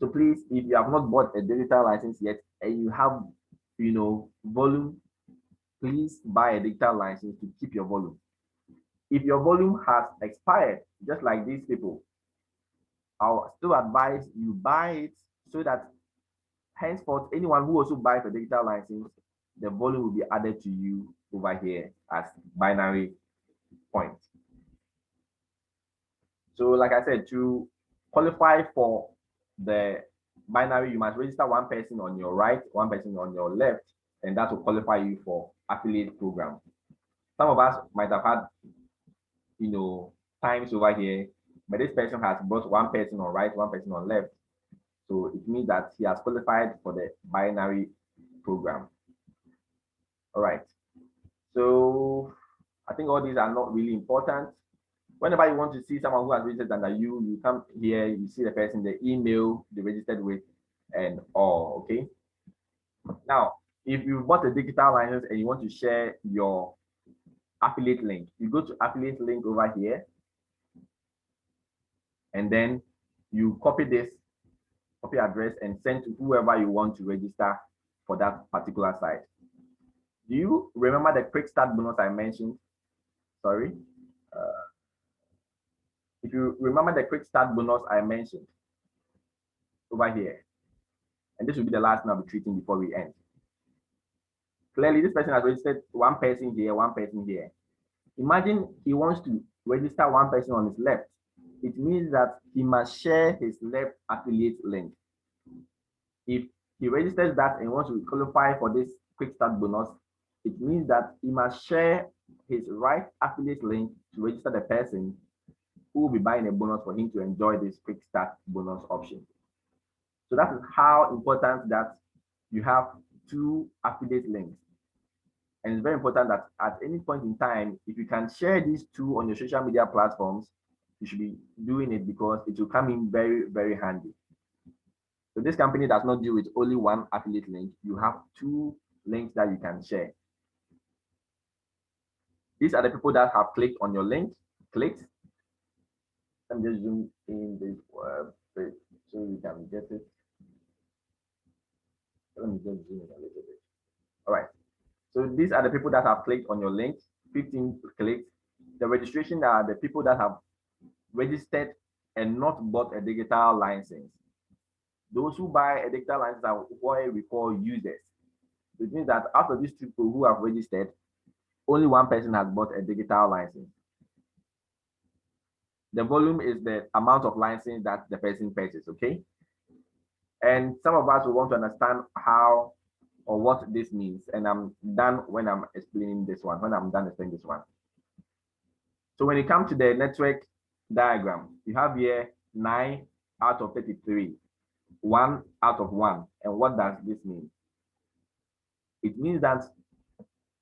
So please, if you have not bought a digital license yet and you have, volume, please buy a digital license to keep your volume. If your volume has expired, just like these people, I'll still advise you buy it so that henceforth, anyone who also buys a digital license, the volume will be added to you over here as binary point. So like I said, to qualify for the binary, you must register one person on your right, one person on your left, and that will qualify you for affiliate program. Some of us might have had, times over here, but this person has brought one person on right, one person on left. So it means that he has qualified for the binary program. All right. So I think all these are not really important. Whenever you want to see someone who has registered under you, you come here, you see the person, the email they registered with, and all. Okay. Now, if you bought a digital license and you want to share your affiliate link, you go to affiliate link over here, and then you copy this copy address and send to whoever you want to register for that particular site. Do you remember the quick start bonus I mentioned? Sorry. If you remember the quick start bonus I mentioned over here, and this will be the last thing I'll be treating before we end. Clearly, this person has registered one person here, one person here. Imagine he wants to register one person on his left. It means that he must share his left affiliate link. If he registers that and wants to qualify for this quick start bonus, it means that he must share his right affiliate link to register the person who will be buying a bonus for him to enjoy this quick start bonus option. So that is how important that you have two affiliate links. And it's very important that at any point in time, if you can share these two on your social media platforms, you should be doing it because it will come in very, very handy. So this company does not deal with only one affiliate link. You have two links that you can share. These are the people that have clicked on your link. Clicked. Let me just zoom in this page so you can get it. Let me just zoom in a little bit. All right. So these are the people that have clicked on your link. 15 clicks. The registration are the people that have registered and not bought a digital license. Those who buy a digital license are what we call users. It means that out of these people who have registered, only one person has bought a digital license. The volume is the amount of license that the person purchases, okay? And some of us will want to understand how or what this means. And I'm done when I'm explaining this one, when I'm done explaining this one. So when you come to the network diagram, you have here 9 out of 33, 1 out of 1. And what does this mean? It means that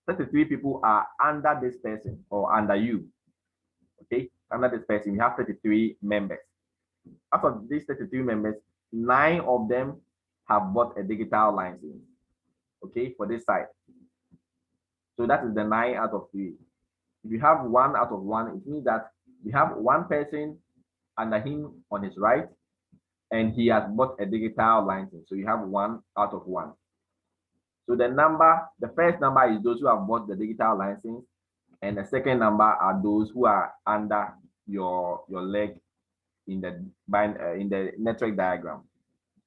33 people are under this person or under you. Okay, under this person, you have 33 members. Out of these 33 members, 9 of them have bought a digital license. Okay, for this site. So that is the 9 out of 3. If you have 1 out of 1, it means that we have one person under him on his right, and he has bought a digital license. So you have 1 out of 1. So the first number is those who have bought the digital license, and the second number are those who are under your leg in the network diagram.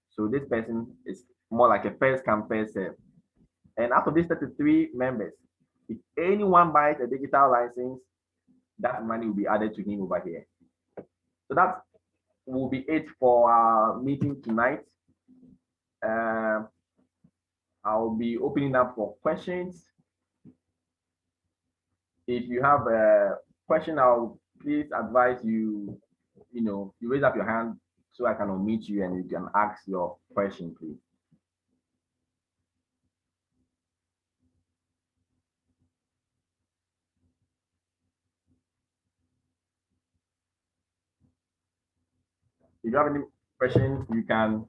So this person is more like a first come first serve. And out of these 33 members, if anyone buys a digital license, that money will be added to him over here. So that will be it for our meeting tonight. I'll be opening up for questions. If you have a question, I'll please advise you, you raise up your hand so I can unmute you and you can ask your question, please. If you have any questions, you can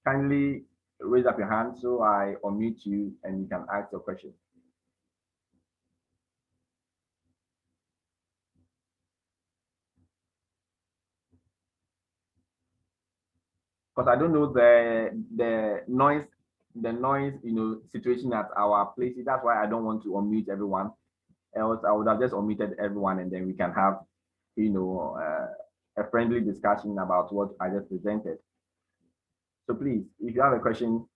kindly raise up your hand so I unmute you and you can ask your question. Because I don't know the noise the noise, situation at our place. That's why I don't want to unmute everyone. Else, I would have just unmuted everyone, and then we can have, a friendly discussion about what I just presented. So please, if you have a question,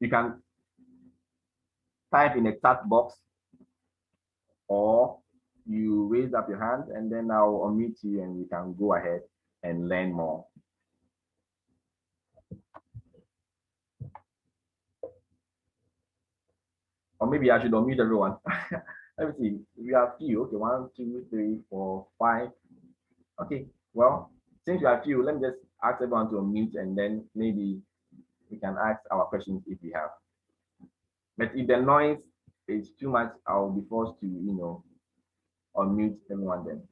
you can type in a chat box, or you raise up your hand, and then I'll unmute you, and we can go ahead and learn more. Or maybe I should unmute everyone. Let me see. We have few. Okay, 1, 2, 3, 4, 5. Okay. Well, since we have few, let me just ask everyone to unmute, and then maybe we can ask our questions if we have. But if the noise is too much, I'll be forced to, unmute everyone then.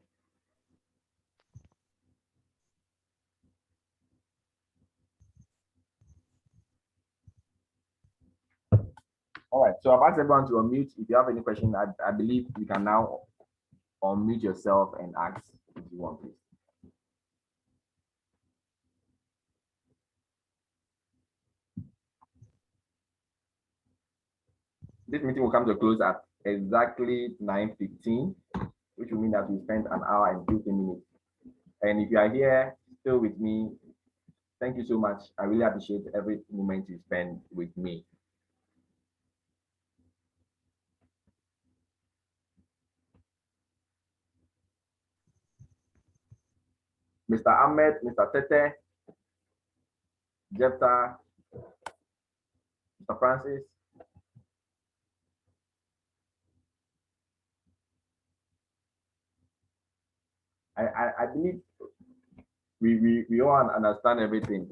All right. So I've asked everyone to unmute. If you have any question, I believe you can now unmute yourself and ask if you want, please. This meeting will come to a close at exactly 9:15, which will mean that we spent an hour and 15 minutes. And if you are here still with me, thank you so much. I really appreciate every moment you spend with me. Mr. Ahmed, Mr. Tete, Jefta, Mr. Francis. I believe we all understand everything.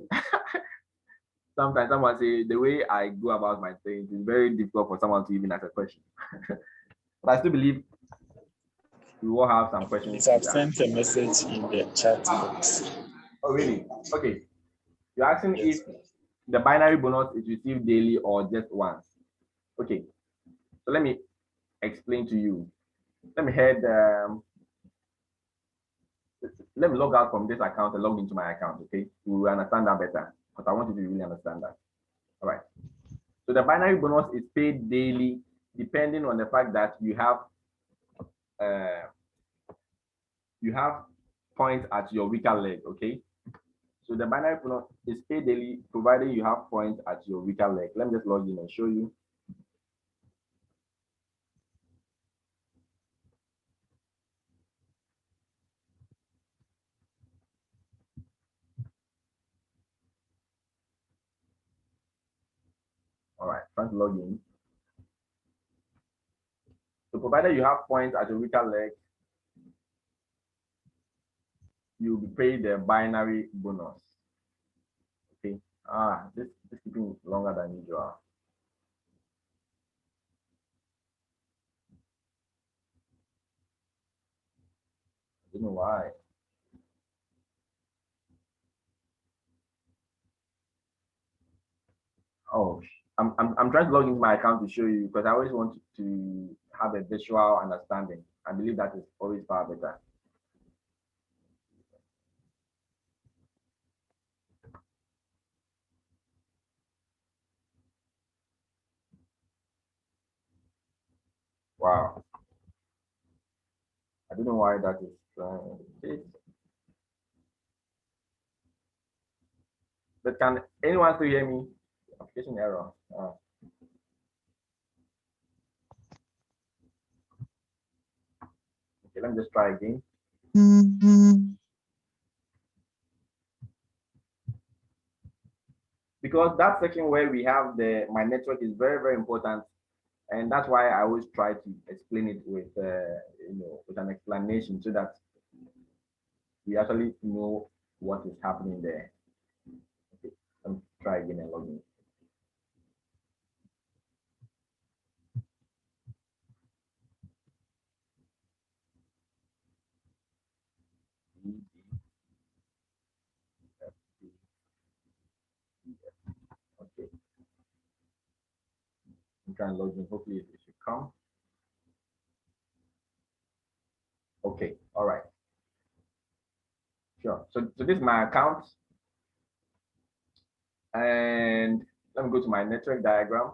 Sometimes someone say the way I go about my things is very difficult for someone to even ask a question. But I still believe we will have some questions. I've sent a message in the chat box. Oh, really? Okay. You're asking Yes, if the binary bonus is received daily or just once. Okay. So let me explain to you. Let me head. Let me log out from this account and log into my account. Okay, we will understand that better because I want you to really understand that. All right. So the binary bonus is paid daily, depending on the fact that you have points at your weaker leg. Okay. So the binary bonus is paid daily, provided you have points at your weaker leg. Let me just log in and show you. All right, trying to log in. So provided you have points at your weaker leg, you'll be paid the binary bonus. Okay. This is keeping longer than usual. I don't know why. Oh, I'm trying to log into my account to show you because I always want to have a visual understanding. I believe that is always far better. Wow. I don't know why that is. But can anyone still hear me? Application error. Okay, let me just try again. Because that section where we have my network is very, very important. And that's why I always try to explain it with with an explanation so that we actually know what is happening there. Okay, let me try again and log in. Okay, I'm trying to log in. Hopefully it should come. Okay, all right. Sure. So this is my account. And Let me go to my network diagram.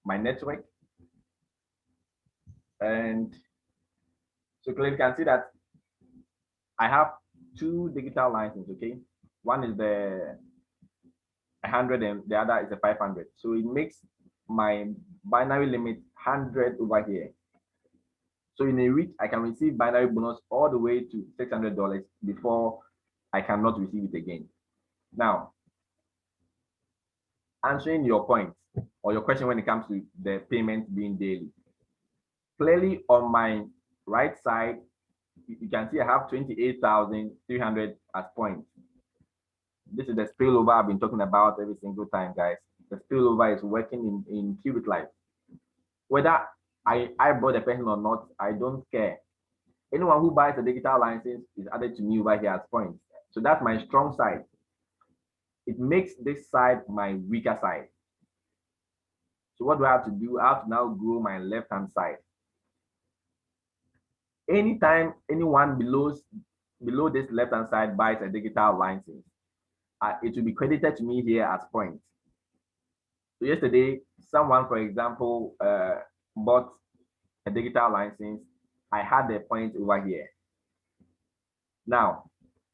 My network. And so clearly you can see that I have two digital licenses, okay? One is the 100 and the other is a 500. So it makes my binary limit 100 over here. So in a week, I can receive binary bonus all the way to $600 before I cannot receive it again. Now, answering your point or your question when it comes to the payment being daily. Clearly on my right side, you can see I have 28,300 as points. This is the spillover I've been talking about every single time, guys. The spillover is working in QubitLife. Whether I bought the person or not, I don't care. Anyone who buys a digital license is added to me over here as points. So that's my strong side. It makes this side my weaker side. So what do I have to do? I have to now grow my left-hand side. Anytime anyone below this left-hand side buys a digital license, it will be credited to me here as points. So yesterday, someone, for example, bought a digital license. I had the points over here. Now,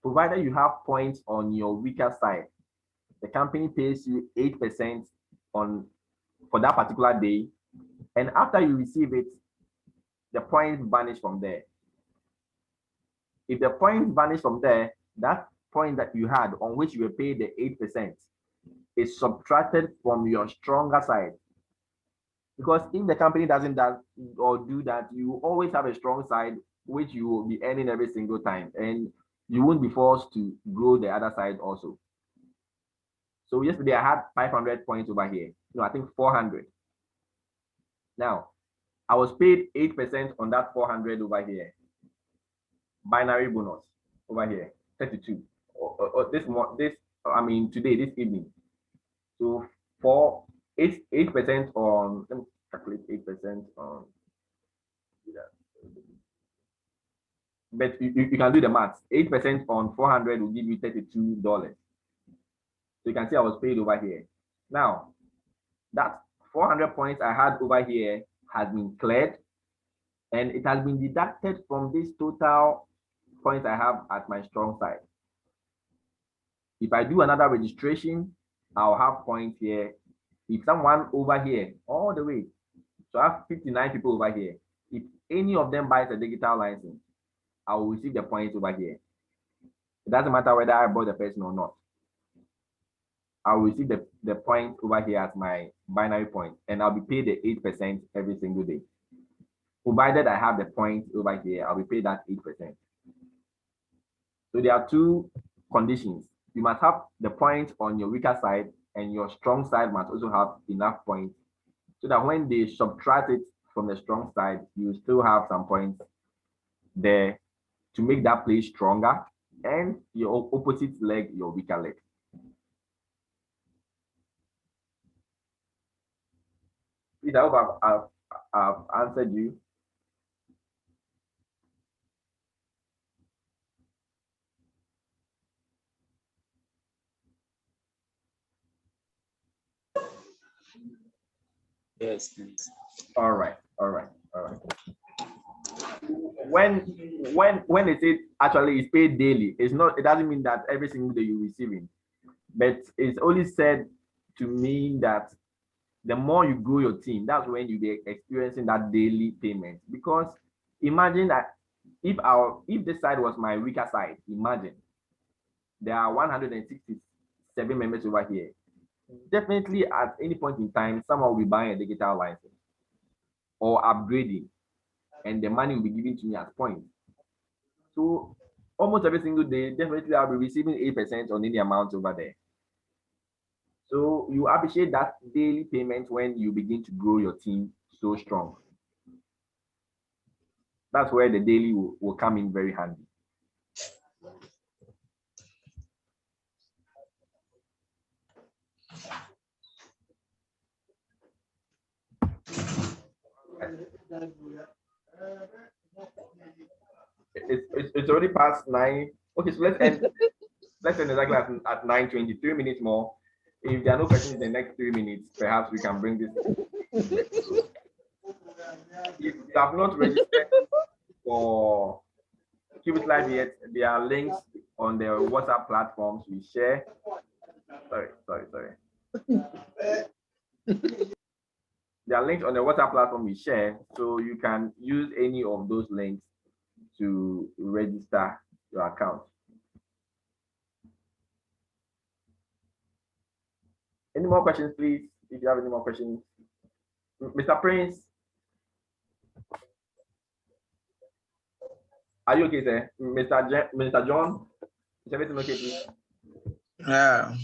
provided you have points on your weaker side, the company pays you 8% for that particular day. And after you receive it, the points vanish from there. If the points vanish from there, that point that you had on which you were paid the 8% is subtracted from your stronger side. Because if the company doesn't do that, you always have a strong side, which you will be earning every single time. And you won't be forced to grow the other side also. So yesterday I had 500 points over here. No, I think 400. Now, I was paid 8% on that 400 over here. Binary bonus over here, 32. Today, this evening. So for 8% on, let me calculate 8% on. But you can do the math. 8% on 400 will give you $32. So you can see I was paid over here. Now, that 400 points I had over here has been cleared, and it has been deducted from this total points I have at my strong side. If I do another registration, I'll have points here. If someone over here, all the way, so I have 59 people over here. If any of them buys a digital license, I will receive the points over here. It doesn't matter whether I bought the person or not. I will receive the point over here as my binary point, and I'll be paid the 8% every single day. Provided I have the point over here, I'll be paid that 8%. So there are two conditions. You must have the point on your weaker side, and your strong side must also have enough points so that when they subtract it from the strong side, you still have some points there to make that play stronger, and your opposite leg, your weaker leg. Please, I hope I've answered you. Yes, please. All right. When they say actually it's paid daily, it doesn't mean that every single day you're receiving, but it's only said to mean that the more you grow your team, that's when you be experiencing that daily payment. Because imagine that if this side was my weaker side, imagine there are 167 members over here. Definitely at any point in time, someone will be buying a digital license or upgrading, and the money will be given to me as points. So almost every single day, definitely I'll be receiving 8% on any amount over there. So you appreciate that daily payment when you begin to grow your team so strong. That's where the daily will come in very handy. It's already past 9. Okay, so let's end. let's end exactly at 9:20, 3 minutes more. If there are no questions in the next 3 minutes, perhaps we can bring this. If you have not registered for Qubit Live yet, there are links on the WhatsApp platforms we share. Sorry. There are links on the WhatsApp platform we share, so you can use any of those links to register your account. Any more questions, please? If you have any more questions, Mr. Prince, are you okay, sir? Mr. John, is everything okay, please? Yeah.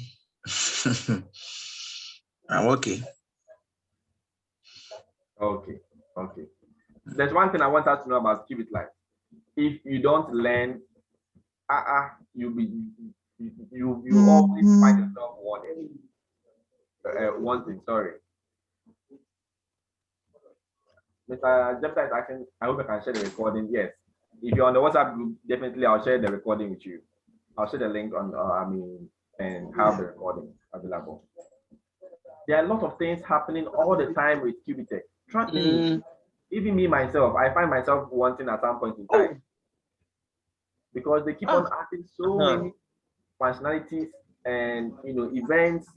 I'm okay. Okay. There's one thing I want us to know about Qubit Live. If you don't learn, you always find yourself wanting. Sorry. Mr. Jepta is asking, I hope I can share the recording. Yes. If you're on the WhatsApp group, definitely I'll share the recording with you. I'll share the link on, and have the recording available. There are a lot of things happening all the time with QubitTech. Trust me, even me myself, I find myself wanting at some point in time because they keep on adding so many functionalities and events.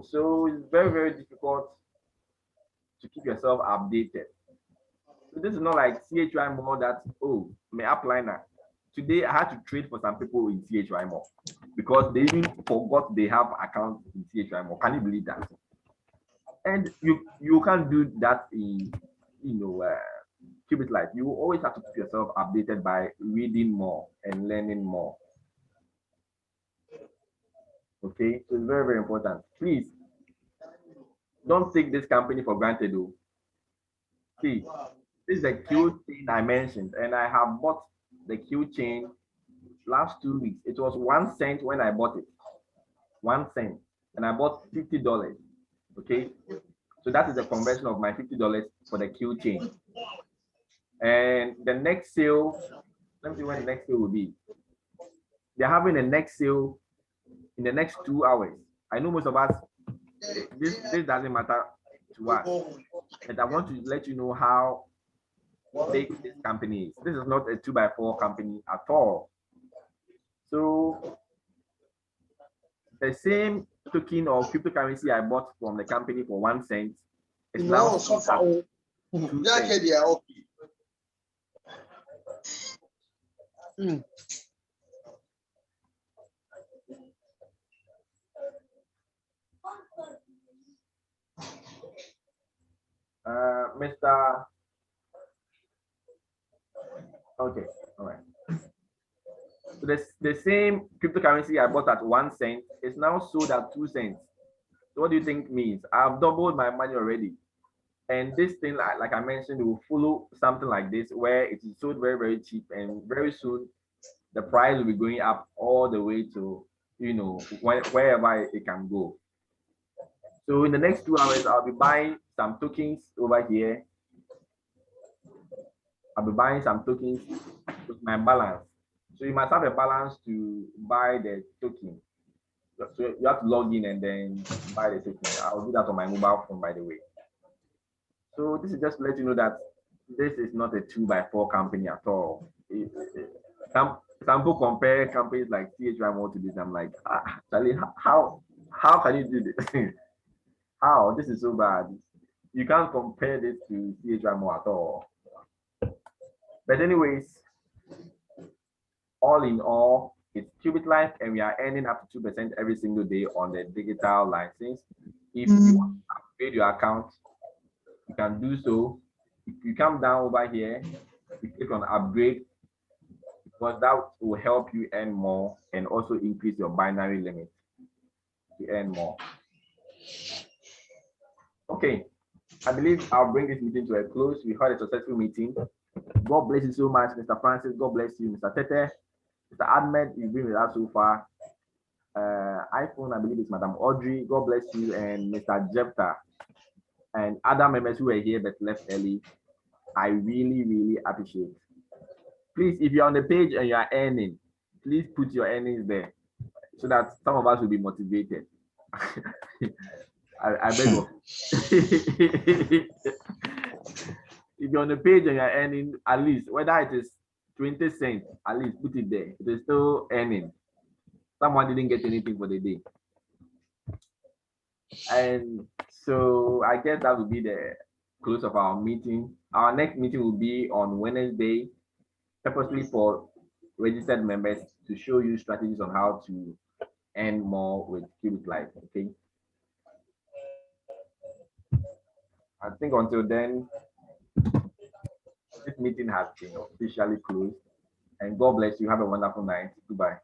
So it's very, very difficult to keep yourself updated. So this is not like CHY more that may apply now. Today I had to trade for some people in CHY more because they even forgot they have accounts in CHY more. Can you believe that? And you can't do that in Qubit Life. You always have to keep yourself updated by reading more and learning more. Okay, so it's very, very important. Please don't take this company for granted, though. See, this is the Q chain I mentioned, and I have bought the Q chain last 2 weeks. It was 1 cent when I bought it, 1 cent, and I bought $50. Okay, so that is the conversion of my $50 for the Q chain. And the next sale, let me see when the next sale will be. They're having a next sale in the next 2 hours. I know most of us, this doesn't matter to us, and I want to let you know how big this company is. This is not a 2x4 company at all. So the same token of cryptocurrency I bought from the company for 1 cent is now 2 cents. Mr. Okay, all right. So the same cryptocurrency I bought at 1 cent is now sold at 2 cents. So what do you think means? I've doubled my money already. And this thing, like I mentioned, will follow something like this, where it is sold very, very cheap, and very soon the price will be going up all the way to wherever it can go. So in the next 2 hours, I'll be buying some tokens over here. I'll be buying some tokens with my balance. So you must have a balance to buy the token. So you have to log in and then buy the token. I'll do that on my mobile phone, by the way. So this is just to let you know that this is not a 2x4 company at all. Some people compare companies like CHY to this. I'm like, Charlie, how can you do this? How? This is so bad. You can't compare this to CHY at all. But anyways, all in all, it's Qubit Life, and we are earning up to 2% every single day on the digital license. If you want to upgrade your account, you can do so. If you come down over here, you click on upgrade, because that will help you earn more and also increase your binary limit to earn more. Okay, I believe I'll bring this meeting to a close. We had a successful meeting. God bless you so much, Mr. Francis. God bless you, Mr. Tete. Mr. Ahmed, you've been with us so far. iPhone, I believe it's Madam Audrey. God bless you, and Mr. Jepta, and other members who were here but left early. I really, really appreciate. Please, if you're on the page and you are earning, please put your earnings there so that some of us will be motivated. I beg of. If you're on the page and you're earning at least, whether it is 20 cents, at least put it there. It is still earning. Someone didn't get anything for the day. And so I guess that will be the close of our meeting. Our next meeting will be on Wednesday, purposely for registered members to show you strategies on how to earn more with QubitTech. Okay. I think until then, this meeting has been officially closed. And God bless you. Have a wonderful night. Goodbye.